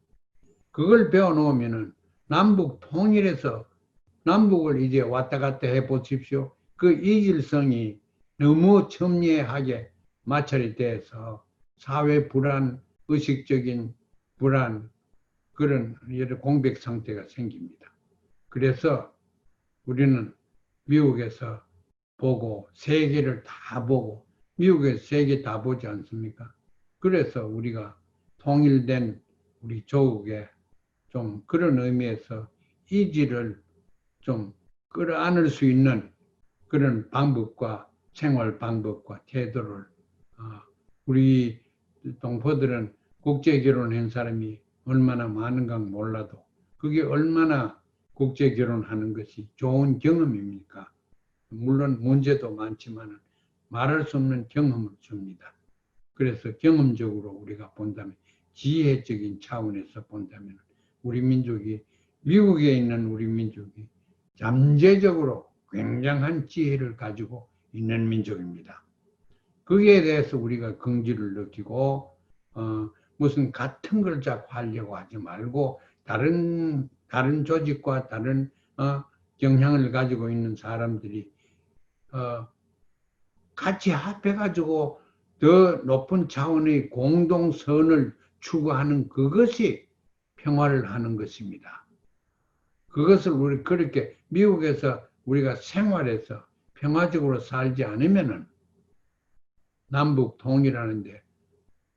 그걸 배워놓으면은 남북 통일해서 남북을 이제 왔다 갔다 해 보십시오. 그 이질성이 너무 첨예하게 마찰이 돼서 사회 불안, 의식적인 불안, 그런 여러 공백 상태가 생깁니다. 그래서 우리는 미국에서 보고 세계를 다 보고 미국에서 세계 다 보지 않습니까? 그래서 우리가 통일된 우리 조국에 좀 그런 의미에서 이지를 좀 끌어안을 수 있는 그런 방법과 생활 방법과 태도를 우리 동포들은 국제 결혼한 사람이 얼마나 많은가 몰라도 그게 얼마나 국제 결혼하는 것이 좋은 경험입니까? 물론 문제도 많지만 말할 수 없는 경험을 줍니다. 그래서 경험적으로 우리가 본다면 지혜적인 차원에서 본다면 우리 민족이, 미국에 있는 우리 민족이 잠재적으로 굉장한 지혜를 가지고 있는 민족입니다. 거기에 대해서 우리가 긍지를 느끼고 무슨 같은 걸 자꾸 하려고 하지 말고 다른 조직과 다른 경향을 가지고 있는 사람들이 같이 합해가지고 더 높은 차원의 공동선을 추구하는 그것이 평화를 하는 것입니다. 그것을 우리 그렇게 미국에서 우리가 생활해서 평화적으로 살지 않으면은 남북 통일하는데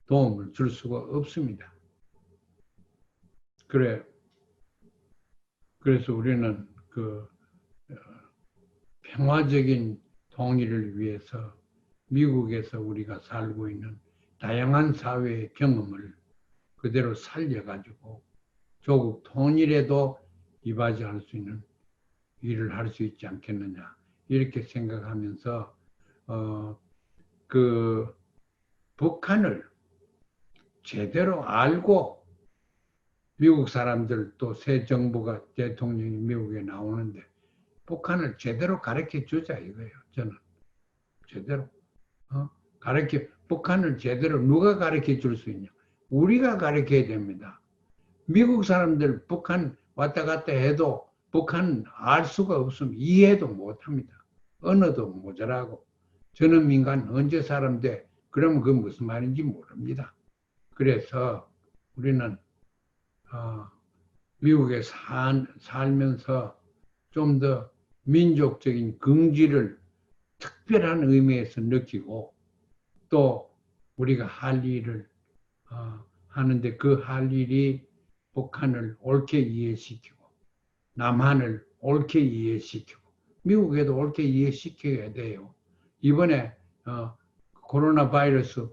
도움을 줄 수가 없습니다. 그래서 우리는 평화적인 통일을 위해서 미국에서 우리가 살고 있는 다양한 사회의 경험을 그대로 살려가지고 조국 통일에도 이바지할 수 있는 일을 할 수 있지 않겠느냐 이렇게 생각하면서 북한을 제대로 알고 미국 사람들 또 새 정부가 대통령이 미국에 나오는데 북한을 제대로 가르쳐 주자 이거예요. 저는 제대로 북한을 제대로 누가 가르쳐 줄 수 있냐? 우리가 가르쳐야 됩니다. 미국 사람들 북한 왔다 갔다 해도 북한 알 수가 없으면 이해도 못합니다. 언어도 모자라고 저는 민간 언제 사람인데 그러면 그건 무슨 말인지 모릅니다. 그래서 우리는 미국에 살면서 좀 더 민족적인 긍지를 특별한 의미에서 느끼고 또 우리가 할 일을 하는데 그 할 일이 북한을 옳게 이해시키고 남한을 옳게 이해시키고 미국에도 옳게 이해시켜야 돼요. 이번에 코로나 바이러스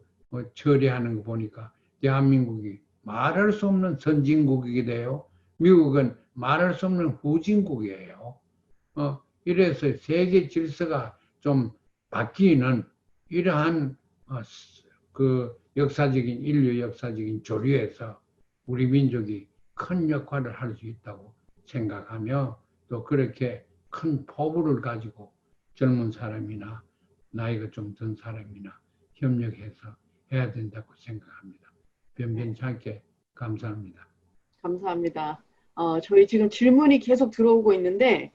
처리하는 거 보니까 대한민국이 말할 수 없는 선진국이게 돼요. 미국은 말할 수 없는 후진국이에요. 이래서 세계 질서가 좀 바뀌는 이러한 역사적인 인류 역사적인 조류에서 우리 민족이 큰 역할을 할 수 있다고 생각하며 또 그렇게 큰 포부를 가지고 젊은 사람이나 나이가 좀 든 사람이나 협력해서 해야 된다고 생각합니다. 변변찮게 감사합니다. 감사합니다. 저희 지금 질문이 계속 들어오고 있는데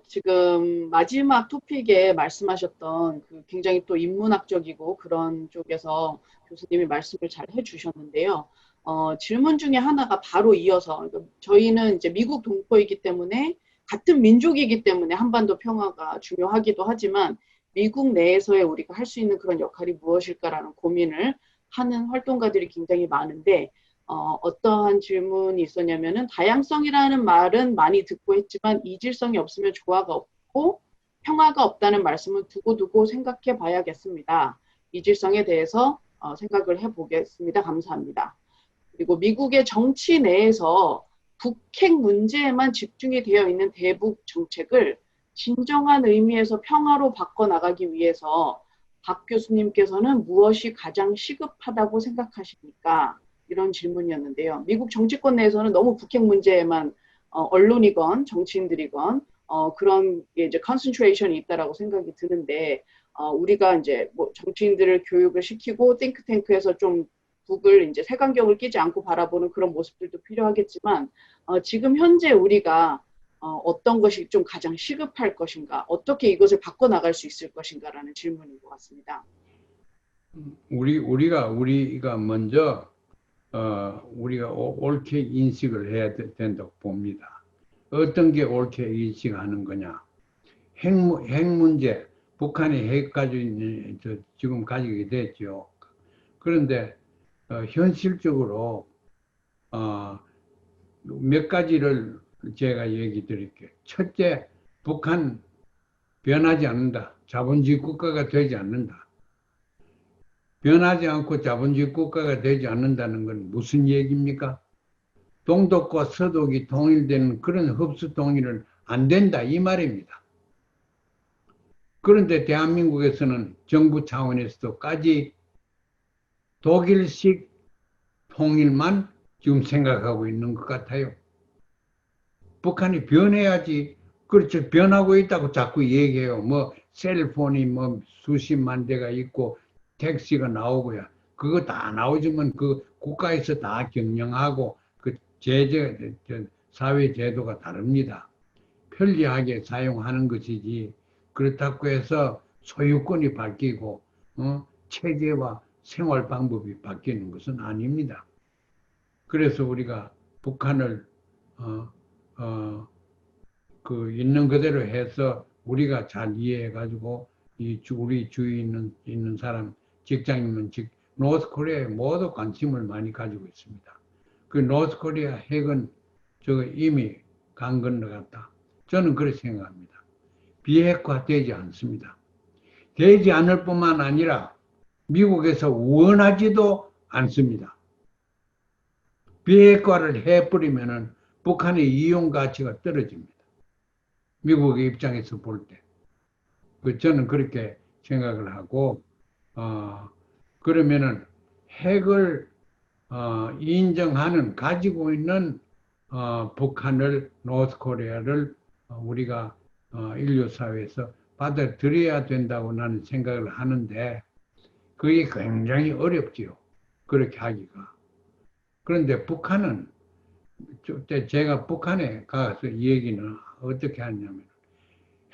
지금 마지막 토픽에 말씀하셨던 굉장히 또 인문학적이고 그런 쪽에서 교수님이 말씀을 잘 해주셨는데요. 질문 중에 하나가 바로 이어서 저희는 이제 미국 동포이기 때문에 같은 민족이기 때문에 한반도 평화가 중요하기도 하지만 미국 내에서의 우리가 할 수 있는 그런 역할이 무엇일까라는 고민을 하는 활동가들이 굉장히 많은데 어떠한 질문이 있었냐면은 다양성이라는 말은 많이 듣고 했지만 이질성이 없으면 조화가 없고 평화가 없다는 말씀을 두고두고 생각해 봐야겠습니다. 이질성에 대해서 생각을 해보겠습니다. 감사합니다. 그리고 미국의 정치 내에서 북핵 문제에만 집중이 되어 있는 대북 정책을 진정한 의미에서 평화로 바꿔나가기 위해서 박 교수님께서는 무엇이 가장 시급하다고 생각하십니까? 이런 질문이었는데요. 미국 정치권 내에서는 너무 북핵 문제에만 언론이건 정치인들이건 그런 이제 컨센트레이션이 있다라고 생각이 드는데 우리가 이제 뭐 정치인들을 교육을 시키고 띵크탱크에서 좀 북을 이제 색안경을 끼지 않고 바라보는 그런 모습들도 필요하겠지만 지금 현재 우리가 어떤 것이 좀 가장 시급할 것인가, 어떻게 이것을 바꿔나갈 수 있을 것인가라는 질문인 것 같습니다. 우리가 먼저 우리가 옳게 인식을 해야 된다고 봅니다. 어떤 게 옳게 인식하는 거냐? 핵 문제, 북한이 핵 지금 가지게 됐죠. 그런데 현실적으로 몇 가지를 제가 얘기 드릴게요. 첫째, 북한 변하지 않는다. 자본주의 국가가 되지 않는다. 변하지 않고 자본주의 국가가 되지 않는다는 건 무슨 얘기입니까? 동독과 서독이 통일되는 그런 흡수 통일은 안 된다 이 말입니다. 그런데 대한민국에서는 정부 차원에서도까지 독일식 통일만 지금 생각하고 있는 것 같아요. 북한이 변해야지. 그렇죠. 변하고 있다고 자꾸 얘기해요. 뭐 셀폰이 뭐 수십만 대가 있고 택시가 나오고요. 그거 다 나오지만 그 국가에서 다 경영하고 그 제재, 사회 제도가 다릅니다. 편리하게 사용하는 것이지 그렇다고 해서 소유권이 바뀌고 체계와 생활 방법이 바뀌는 것은 아닙니다. 그래서 우리가 북한을 어, 어, 그 있는 그대로 해서 우리가 잘 이해해 가지고 우리 주위에 있는 사람 직장인은 노스 코리아에 모두 관심을 많이 가지고 있습니다. 그 노스 코리아 핵은 저 이미 강 건너갔다. 저는 그렇게 생각합니다. 비핵화 되지 않습니다. 되지 않을 뿐만 아니라 미국에서 원하지도 않습니다. 비핵화를 해버리면은 북한의 이용 가치가 떨어집니다. 미국의 입장에서 볼 때. 저는 그렇게 생각을 하고, 그러면은 핵을 인정하는, 가지고 있는 북한을, 노스코리아를 우리가 인류 사회에서 받아들여야 된다고 나는 생각을 하는데, 그게 굉장히 어렵지요. 그렇게 하기가. 그런데 북한은, 제가 북한에 가서 이 얘기는 어떻게 하냐면,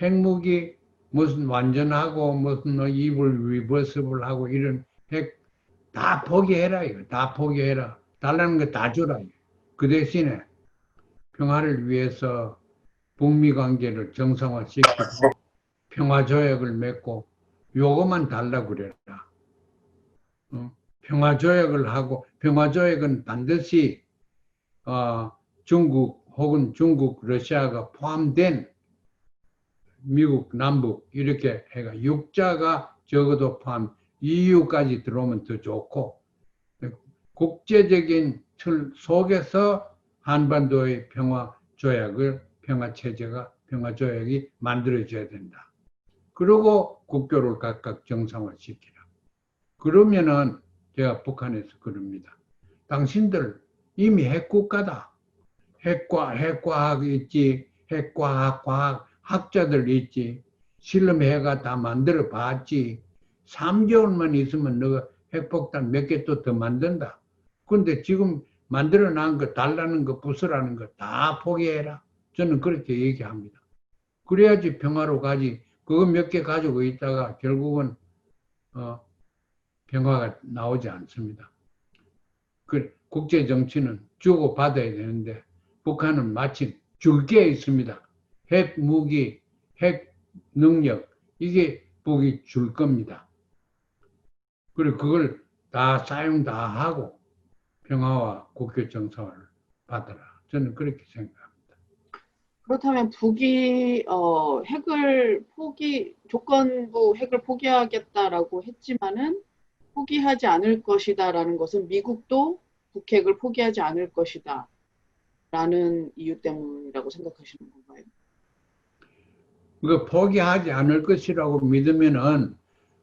핵무기 무슨 완전하고 무슨 입을 리버스블 하고 이런 핵 다 포기해라 이거 다 포기해라 달라는 거 다 줘라 이거. 그 대신에 평화를 위해서 북미 관계를 정상화시키고 평화 조약을 맺고 요것만 달라 그래라. 평화 조약을 하고 평화 조약은 반드시 중국 혹은 중국 러시아가 포함된 미국, 남북 이렇게 해가 육자가 적어도 포함 EU까지 들어오면 더 좋고 국제적인 틀 속에서 한반도의 평화 조약을 평화 체제가 평화 조약이 만들어져야 된다. 그리고 국교를 각각 정상화시키라. 그러면은 제가 북한에서 그럽니다. 당신들 이미 핵국가다. 핵과학 있지, 핵과학, 과학 학자들 있지. 실험해가 다 만들어 봤지. 3개월만 있으면 너가 핵폭탄 몇 개 또 더 만든다. 근데 지금 만들어 놓은 거, 달라는 거, 부수라는 거 다 포기해라. 저는 그렇게 얘기합니다. 그래야지 평화로 가지. 그거 몇 개 가지고 있다가 결국은 평화가 나오지 않습니다. 그 국제 정치는 주고 받아야 되는데 북한은 마침 줄 게 있습니다. 핵 무기, 핵 능력 이게 북이 줄 겁니다. 그리고 그걸 다 사용 다 하고 평화와 국교 정상화를 받아라. 저는 그렇게 생각합니다. 그렇다면 북이 조건부 핵을 포기하겠다라고 했지만은 포기하지 않을 것이다라는 것은 미국도 북핵을 포기하지 않을 것이다라는 이유 때문이라고 생각하시는 건가요? 그 포기하지 않을 것이라고 믿으면은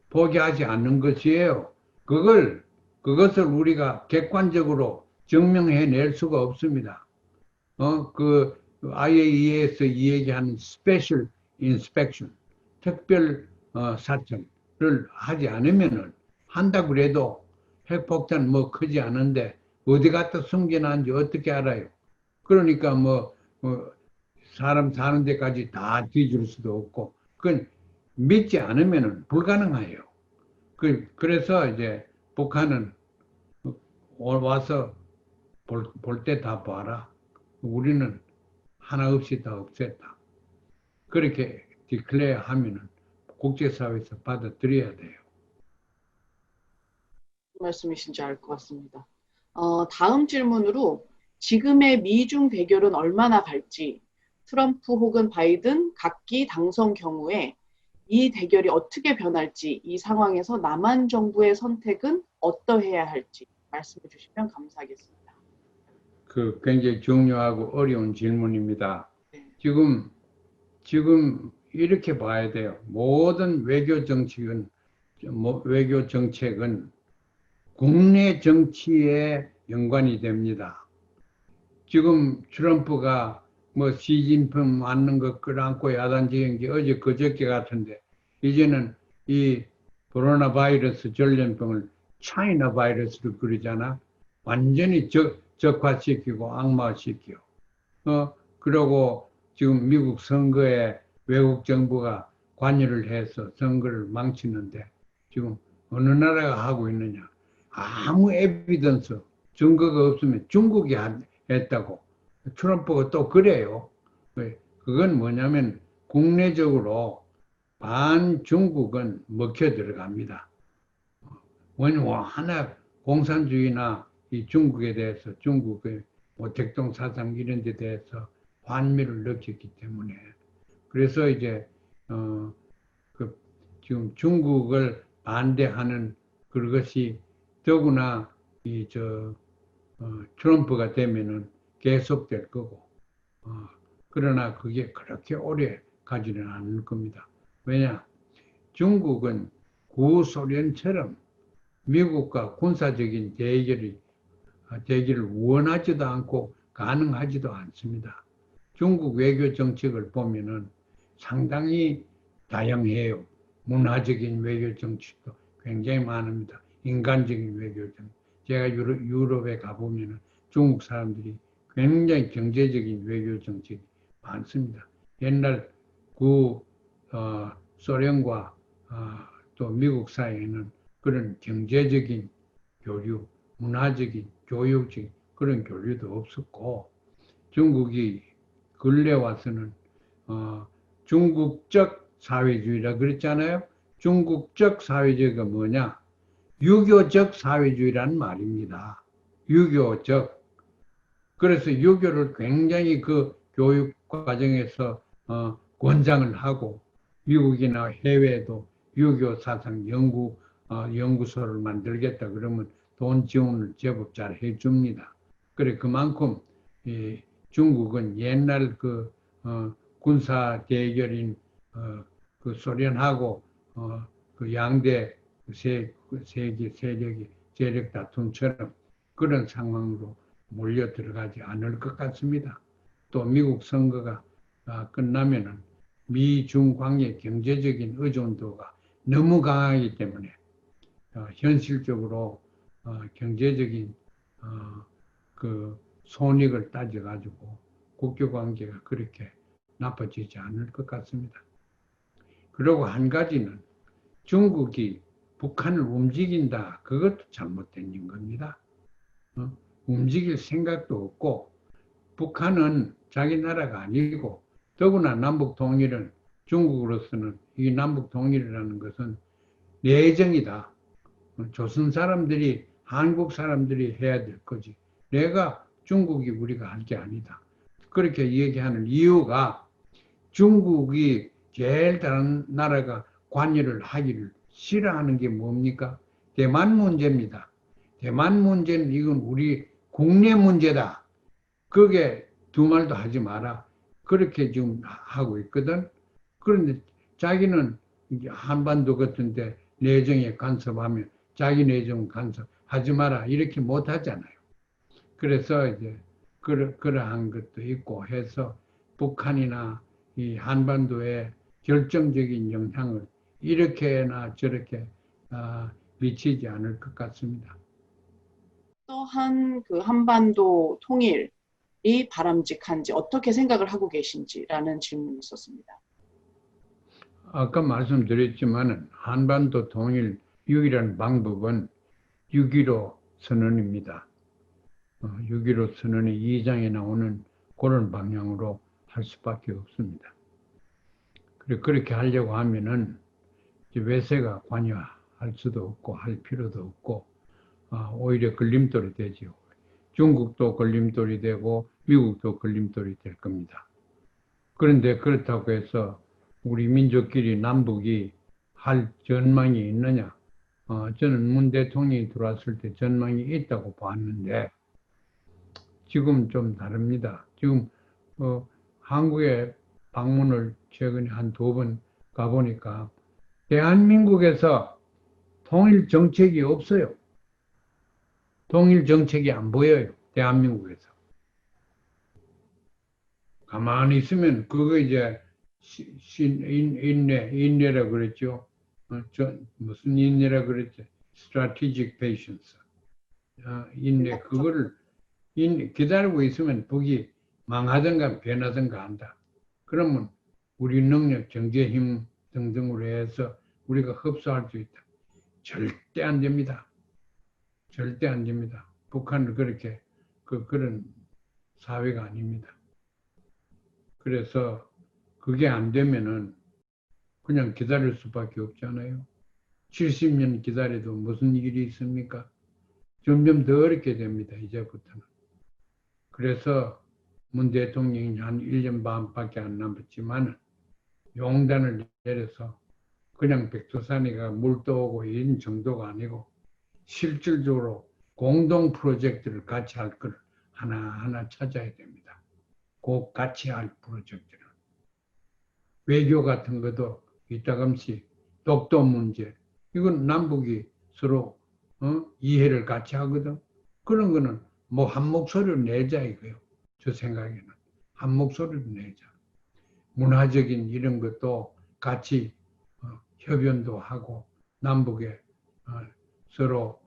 포기하지 않는 것이에요. 그것을 우리가 객관적으로 증명해낼 수가 없습니다. 그 IAEA에서 이 얘기하는 Special Inspection, 특별 사찰을 하지 않으면은 한다 그래도 핵폭탄 뭐 크지 않은데 어디 갖다 숨겨놨는지 어떻게 알아요? 그러니까 사람 사는 데까지 다 뒤질 수도 없고 그건 믿지 않으면은 불가능해요. 그래서 이제 북한은 와서 볼 때 다 봐라. 우리는 하나 없이 다 없앴다. 그렇게 디클레어 하면은 국제사회에서 받아들여야 돼요. 무슨 말씀이신지 알 것 같습니다. 다음 질문으로 지금의 미중 대결은 얼마나 갈지, 트럼프 혹은 바이든 각기 당선 경우에 이 대결이 어떻게 변할지, 이 상황에서 남한 정부의 선택은 어떠해야 할지 말씀해 주시면 감사하겠습니다. 굉장히 중요하고 어려운 질문입니다. 네. 지금 이렇게 봐야 돼요. 모든 외교 정책은 국내 정치의 연관이 됩니다. 지금 트럼프가 뭐 시진핑 맞는 것 끌어안고 야단지은 게 어제 그저께 같은데 이제는 이 코로나 바이러스 전염병을 차이나 바이러스로 그러잖아. 완전히 적화시키고 악마시키고. 그러고 지금 미국 선거에 외국 정부가 관여를 해서 선거를 망치는데 지금 어느 나라가 하고 있느냐. 아무 에비던스, 증거가 없으면 중국이 했다고. 트럼프가 또 그래요. 그건 뭐냐면 국내적으로 반중국은 먹혀 들어갑니다. 하나 공산주의나 이 중국에 대해서 중국의 뭐 대동 사상 이런 데 대해서 환멸을 느꼈기 때문에 그래서 이제 그 지금 중국을 반대하는 그것이 더구나 트럼프가 되면은 계속될 거고 그러나 그게 그렇게 오래 가지는 않을 겁니다. 왜냐? 중국은 구소련처럼 미국과 군사적인 대결을 원하지도 않고 가능하지도 않습니다. 중국 외교 정책을 보면은 상당히 다양해요. 문화적인 외교 정책도 굉장히 많습니다. 인간적인 외교 정책. 제가 유럽에 가보면은 중국 사람들이 굉장히 경제적인 외교 정책이 많습니다. 옛날 소련과 또 미국 사이에는 그런 경제적인 교류, 문화적인, 교육적인 그런 교류도 없었고 중국이 근래 와서는 중국적 사회주의라 그랬잖아요. 중국적 사회주의가 뭐냐? 유교적 사회주의라는 말입니다. 유교적. 그래서 유교를 굉장히 그 교육 과정에서 권장을 하고 미국이나 해외에도 유교 사상 연구소를 만들겠다 그러면 돈 지원을 제법 잘 해줍니다. 그래 그만큼 중국은 옛날 군사 대결인 그 소련하고 그 양대 세계 세력이 세력 다툼처럼 그런 상황으로 몰려 들어가지 않을 것 같습니다. 또 미국 선거가 끝나면은 미중 관계 경제적인 의존도가 너무 강하기 때문에 현실적으로 경제적인 그 손익을 따져가지고 국교 관계가 그렇게 나빠지지 않을 것 같습니다. 그리고 한 가지는 중국이 북한을 움직인다. 그것도 잘못된 겁니다. 움직일 생각도 없고 북한은 자기 나라가 아니고 더구나 남북 통일은 중국으로서는 이 남북 통일이라는 것은 내정이다. 조선 사람들이 한국 사람들이 해야 될 거지. 내가 중국이 우리가 할 게 아니다. 그렇게 얘기하는 이유가 중국이 제일 다른 나라가 관여를 하기를 싫어하는 게 뭡니까? 대만 문제입니다. 대만 문제는 이건 우리 국내 문제다. 그게 두 말도 하지 마라. 그렇게 지금 하고 있거든. 그런데 자기는 한반도 같은데 내정에 간섭하면 자기 내정 간섭하지 마라. 이렇게 못 하잖아요. 그래서 이제 그러한 것도 있고 해서 북한이나 이 한반도에 결정적인 영향을 이렇게나 저렇게 미치지 않을 것 같습니다. 또한 그 한반도 통일이 바람직한지 어떻게 생각을 하고 계신지라는 질문이 있었습니다. 아까 말씀드렸지만 한반도 통일 유일한 방법은 6.15 선언입니다. 6.15 선언의 2장에 나오는 그런 방향으로 할 수밖에 없습니다. 그렇게 하려고 하면은 외세가 관여할 수도 없고 할 필요도 없고 오히려 걸림돌이 되죠. 중국도 걸림돌이 되고 미국도 걸림돌이 될 겁니다. 그런데 그렇다고 해서 우리 민족끼리 남북이 할 전망이 있느냐? 저는 문 대통령이 들어왔을 때 전망이 있다고 봤는데 지금 좀 다릅니다. 지금 한국에 방문을 최근에 한 2번 가보니까 대한민국에서 통일 정책이 없어요. 통일 정책이 안 보여요. 대한민국에서. 가만히 있으면 그거 이제 인내라 그랬죠. 무슨 인내라 그랬죠. strategic patience. 인내 그거를 기다리고 있으면 북이 망하든가 변하든가 한다. 그러면 우리 능력, 경제 힘 등등으로 해서 우리가 흡수할 수 있다. 절대 안 됩니다. 절대 안 됩니다. 북한은 그렇게 그런 사회가 아닙니다. 그래서 그게 안 되면은 그냥 기다릴 수밖에 없잖아요. 70년 기다려도 무슨 일이 있습니까? 점점 더 어렵게 됩니다. 이제부터는. 그래서 문 대통령이 한 1년 반밖에 안 남았지만 용단을 내려서 그냥 백두산이가 물 떠오고 이런 정도가 아니고 실질적으로 공동 프로젝트를 같이 할 걸 하나하나 찾아야 됩니다. 꼭 같이 할 프로젝트를. 외교 같은 것도 이따금씩 독도 문제. 이건 남북이 서로 이해를 같이 하거든. 그런 거는 뭐 한 목소리를 내자 이거요. 저 생각에는. 한 목소리를 내자. 문화적인 이런 것도 같이 협연도 하고 남북에 서로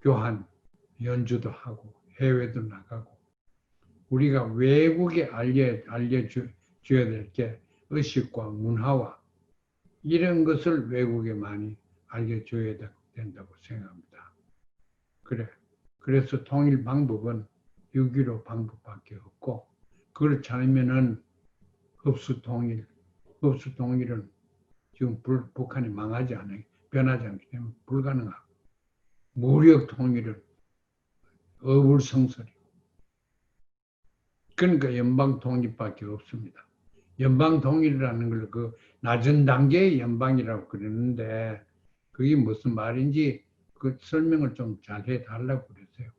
교환, 연주도 하고 해외도 나가고 우리가 외국에 알려줘야 될 게 의식과 문화와 이런 것을 외국에 많이 알려줘야 된다고 생각합니다. 그래서 통일 방법은 6.15 방법밖에 없고 그렇지 않으면은 흡수통일은 지금 북한이 망하지 않아요. 변하지 않기 때문에 불가능하고 무력통일은 어불성설이고 그러니까 연방통일밖에 없습니다. 연방통일이라는 걸 그 낮은 단계의 연방이라고 그러는데 그게 무슨 말인지 그 설명을 좀 잘 해달라고 그랬어요.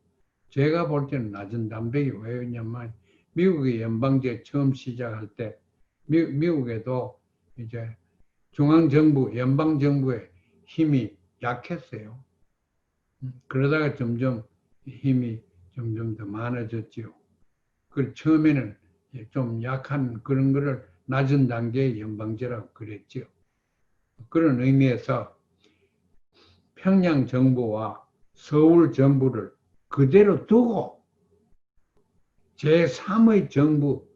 제가 볼 때는 낮은 단계이 왜냐면 미국의 연방제 처음 시작할 때 미국에도 이제 중앙정부, 연방정부의 힘이 약했어요. 그러다가 점점 힘이 점점 더 많아졌지요. 그 처음에는 좀 약한 그런 거를 낮은 단계의 연방제라고 그랬죠. 그런 의미에서 평양 정부와 서울 정부를 그대로 두고 제3의 정부,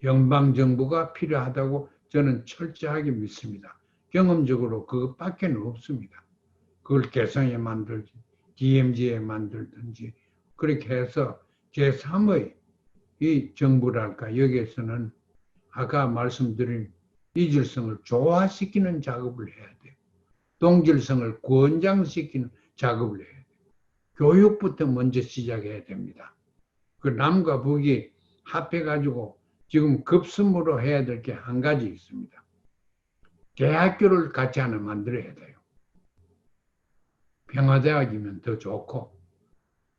연방정부가 필요하다고 저는 철저하게 믿습니다. 경험적으로 그것밖에 없습니다. 그걸 개성에 만들지, DMZ에 만들든지 그렇게 해서 제3의 이 정부랄까 여기에서는 아까 말씀드린 이질성을 조화시키는 작업을 해야 돼요. 동질성을 권장시키는 작업을 해야 돼요. 교육부터 먼저 시작해야 됩니다. 그 남과 북이 합해가지고 지금 급선무로 해야 될 게 한 가지 있습니다. 대학교를 같이 하나 만들어야 돼요. 평화대학이면 더 좋고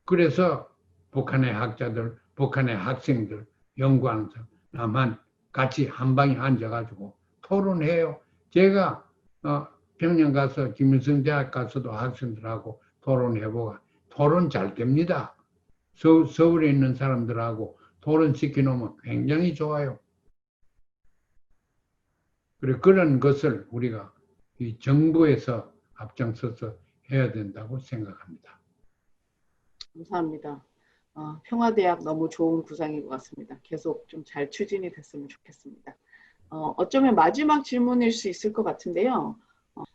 그래서 북한의 학자들, 북한의 학생들, 연구하는 사람, 나만 같이 한 방에 앉아가지고 토론해요. 제가 평양 가서 김일성 대학 가서도 학생들하고 토론해보고 토론 잘 됩니다. 서울에 있는 사람들하고 토론 시켜놓으면 굉장히 좋아요. 그래 그런 것을 우리가 이 정부에서 앞장서서 해야 된다고 생각합니다. 감사합니다. 평화대학 너무 좋은 구상인 것 같습니다. 계속 좀 잘 추진이 됐으면 좋겠습니다. 어쩌면 마지막 질문일 수 있을 것 같은데요.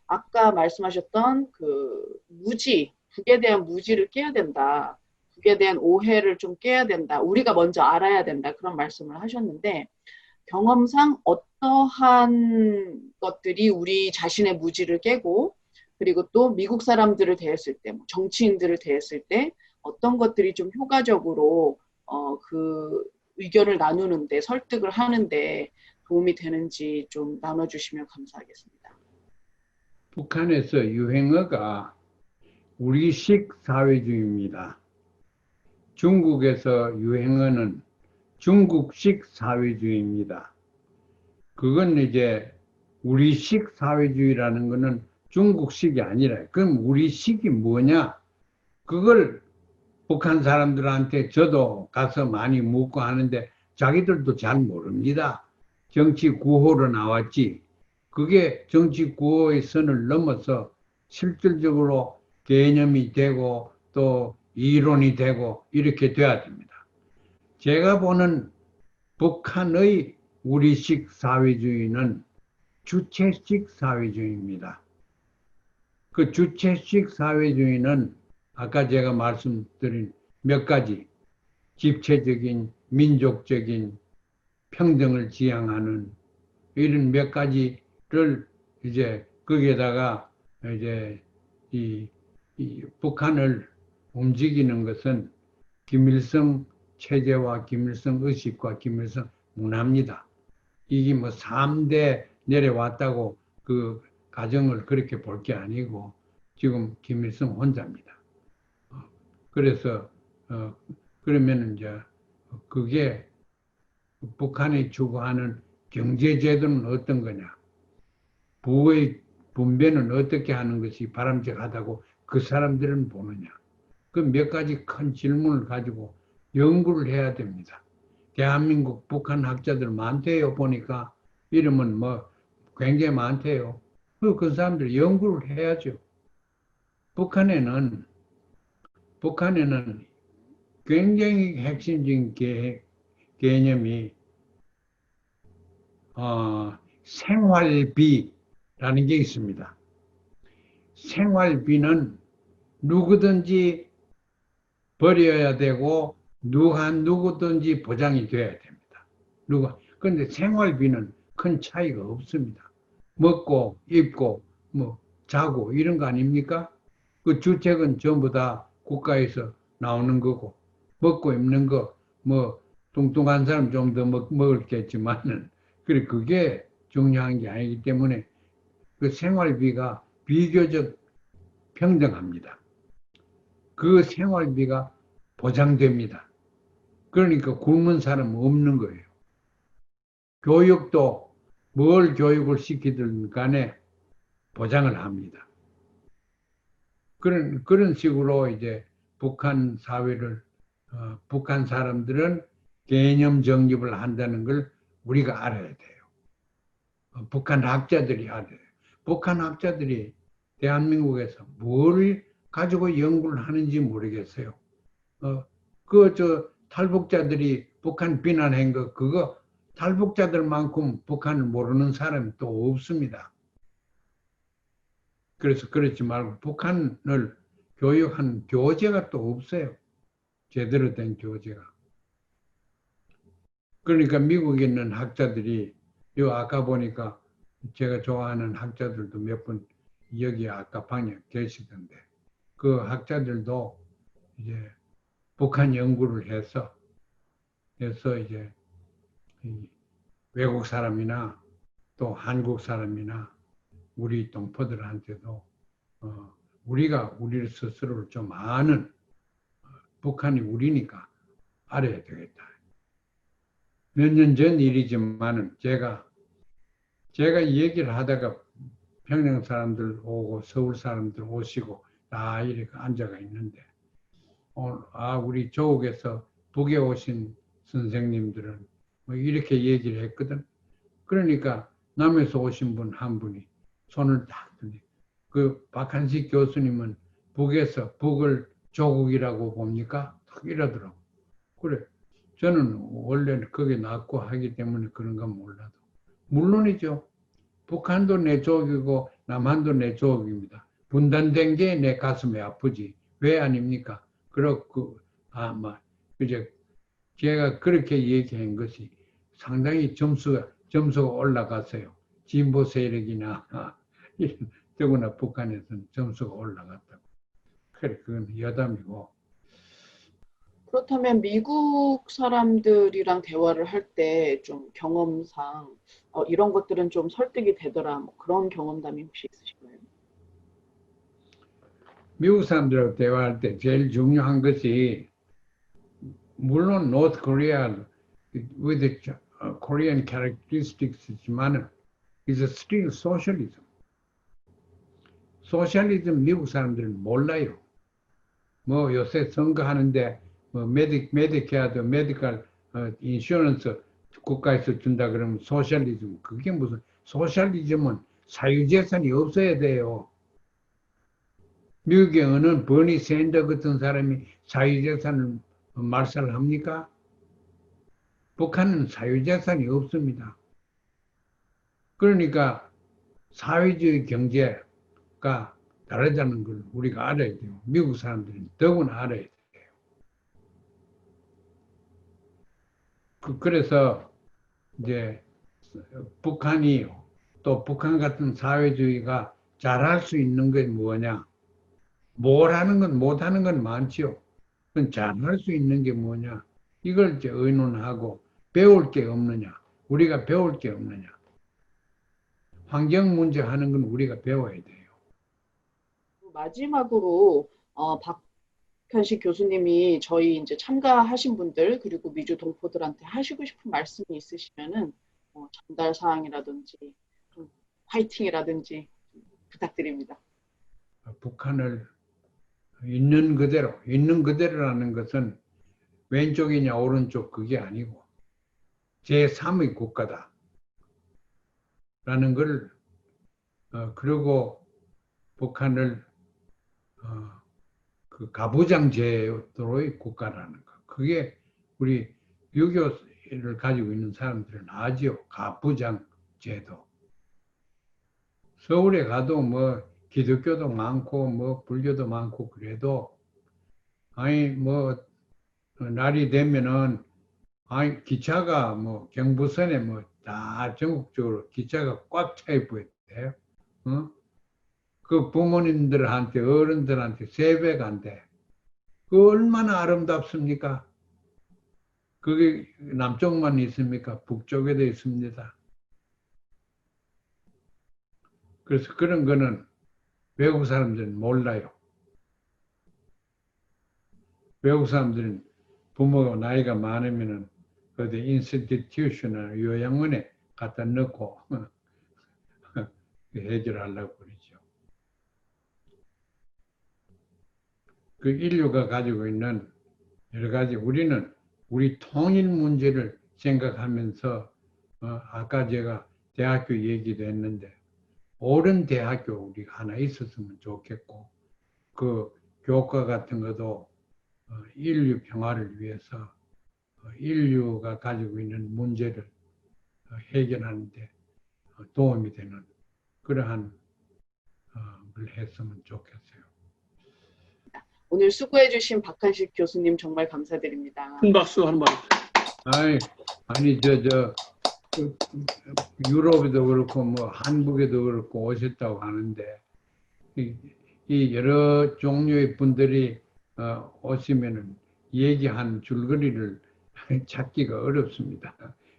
아까 말씀하셨던 그 무지, 북에 대한 무지를 깨야 된다. 북에 대한 오해를 좀 깨야 된다. 우리가 먼저 알아야 된다. 그런 말씀을 하셨는데 경험상 어떠한 것들이 우리 자신의 무지를 깨고 그리고 또 미국 사람들을 대했을 때, 정치인들을 대했을 때 어떤 것들이 좀 효과적으로 그 의견을 나누는데 설득을 하는데 도움이 되는지 좀 나눠주시면 감사하겠습니다. 북한에서 유행어가 우리식 사회주의입니다. 중국에서 유행어는 중국식 사회주의입니다. 그건 이제 우리식 사회주의라는 것은 중국식이 아니라 그럼 우리식이 뭐냐? 그걸 북한 사람들한테 저도 가서 많이 묻고 하는데 자기들도 잘 모릅니다. 정치 구호로 나왔지. 그게 정치 구호의 선을 넘어서 실질적으로 개념이 되고 또 이론이 되고 이렇게 돼야 됩니다. 제가 보는 북한의 우리식 사회주의는 주체식 사회주의입니다. 그 주체식 사회주의는 아까 제가 말씀드린 몇 가지 집체적인 민족적인 평등을 지향하는 이런 몇 가지를 이제 거기에다가 이제 이 북한을 움직이는 것은 김일성 체제와 김일성 의식과 김일성 문화입니다. 이게 뭐 3대 내려왔다고 그 가정을 그렇게 볼 게 아니고 지금 김일성 혼자입니다. 그래서 그러면 이제 그게 북한이 추구하는 경제제도는 어떤 거냐, 부의 분배는 어떻게 하는 것이 바람직하다고 그 사람들은 보느냐, 그 몇 가지 큰 질문을 가지고 연구를 해야 됩니다. 대한민국 북한 학자들 많대요. 보니까 이름은 뭐 굉장히 많대요. 그 사람들 연구를 해야죠. 북한에는 굉장히 핵심적인 개념이 생활비라는 게 있습니다. 생활비는 누구든지 버려야 되고 누구든지 보장이 돼야 됩니다. 그런데 생활비는 큰 차이가 없습니다. 먹고 입고 뭐 자고 이런 거 아닙니까? 그 주택은 전부 다 국가에서 나오는 거고 먹고 입는 거 뭐 뚱뚱한 사람 좀 더 먹을겠지만은 그게 중요한 게 아니기 때문에 그 생활비가 비교적 평등합니다. 그 생활비가 보장됩니다. 그러니까 굶은 사람은 없는 거예요. 교육도 뭘 교육을 시키든 간에 보장을 합니다. 그런 식으로 이제 북한 사회를, 북한 사람들은 개념 정립을 한다는 걸 우리가 알아야 돼요. 북한 학자들이 알아야 돼요. 북한 학자들이 대한민국에서 뭘 가지고 연구를 하는지 모르겠어요. 탈북자들이 북한 비난한 거, 그거 탈북자들만큼 북한을 모르는 사람이 또 없습니다. 그래서 그렇지 말고 북한을 교육하는 교재가 또 없어요. 제대로 된 교재가. 그러니까 미국에 있는 학자들이 아까 보니까 제가 좋아하는 학자들도 몇 분 여기 아까 방에 계시던데 그 학자들도 이제 북한 연구를 해서 이제 외국 사람이나 또 한국 사람이나 우리 동포들한테도 우리가 우리 스스로를 좀 아는 북한이 우리니까 알아야 되겠다. 몇 년 전 일이지만은 제가 얘기를 하다가 평양 사람들 오고 서울 사람들 오시고 다 이렇게 앉아가 있는데 우리 조국에서 북에 오신 선생님들은 뭐 이렇게 얘기를 했거든. 그러니까 남에서 오신 분 한 분이 손을 딱 드니 그 박한식 교수님은 북을 조국이라고 봅니까? 딱 이러더라고. 그래. 저는 원래 거기 낳고 하기 때문에 그런 건 몰라도. 물론이죠. 북한도 내 조국이고 남한도 내 조국입니다. 분단된 게 내 가슴에 아프지. 왜 아닙니까? 이제 제가 그렇게 얘기한 것이 상당히 점수가 올라갔어요. 진보 세력이나 더구나 북한에서는 점수가 올라갔다고. 그래, 그건 여담이고. 그렇다면 미국 사람들이랑 대화를 할 때 좀 경험상 이런 것들은 좀 설득이 되더라. 뭐 그런 경험담이 혹시 있으신가요? 미국 사람들하고 대화할 때 제일 중요한 것이 물론 North Korea with the Korean characteristics지만 is still socialism. 소셜리즘 미국 사람들은 몰라요. 뭐 요새 선거하는데 뭐 메디케어도 메디컬 인슈런스 국가에서 준다 그러면 소셜리즘. 그게 무슨 소셜리즘은 사유재산이 없어야 돼요. 미국의 어느 버니 샌더 같은 사람이 사유재산을 말살합니까? 북한은 사유재산이 없습니다. 그러니까 사회주의 경제가 다르다는 걸 우리가 알아야 돼요. 미국 사람들은 더구나 알아야 돼요. 그래서 이제 북한이 또 북한 같은 사회주의가 잘할 수 있는 게 뭐냐? 뭘 하는 건 못하는 건 많지요. 그건 잘할 수 있는 게 뭐냐? 이걸 이제 의논하고 배울 게 없느냐? 우리가 배울 게 없느냐? 환경 문제 하는 건 우리가 배워야 돼요. 마지막으로 박한식 교수님이 저희 이제 참가하신 분들 그리고 미주 동포들한테 하시고 싶은 말씀이 있으시면은 전달 사항이라든지 좀 화이팅이라든지 부탁드립니다. 북한을 있는 그대로라는 것은 왼쪽이냐 오른쪽 그게 아니고 제3의 국가다. 라는 걸 그리고 북한을 그 가부장 제도의 국가라는 거. 그게 우리 유교를 가지고 있는 사람들은 아지요. 가부장 제도. 서울에 가도 뭐 기독교도 많고 뭐 불교도 많고 그래도 아니 뭐 날이 되면은 아니 기차가 뭐 경부선에 뭐 다 전국적으로 기차가 꽉 차 있고 있대요. 어? 그 부모님들한테 어른들한테 세배간대. 그 얼마나 아름답습니까? 그게 남쪽만 있습니까? 북쪽에도 있습니다. 그래서 그런 거는 외국 사람들은 몰라요. 외국 사람들은 부모가 나이가 많으면은 어디 인스티튜션이나 요양원에 갖다 넣고 해결하려고 그러죠. 그 인류가 가지고 있는 여러 가지 우리는 우리 통일 문제를 생각하면서 아까 제가 대학교 얘기도 했는데 옳은 대학교 우리가 하나 있었으면 좋겠고 그 교과 같은 것도 인류 평화를 위해서 인류가 가지고 있는 문제를 해결하는 데 도움이 되는 그러한 걸 했으면 좋겠어요. 오늘 수고해주신 박한식 교수님 정말 감사드립니다. 큰 박수 하는 말. 아니 유럽에도 그렇고 뭐 한국에도 그렇고 오셨다고 하는데 이 여러 종류의 분들이 오시면은 얘기한 줄거리를 찾기가 어렵습니다.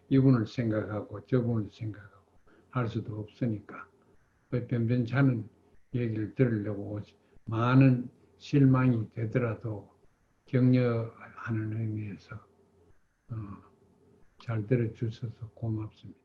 이분을 생각하고 저분을 생각하고 할 수도 없으니까 변변찮은 얘기를 들으려고 많은 실망이 되더라도 격려하는 의미에서 잘 들어주셔서 고맙습니다.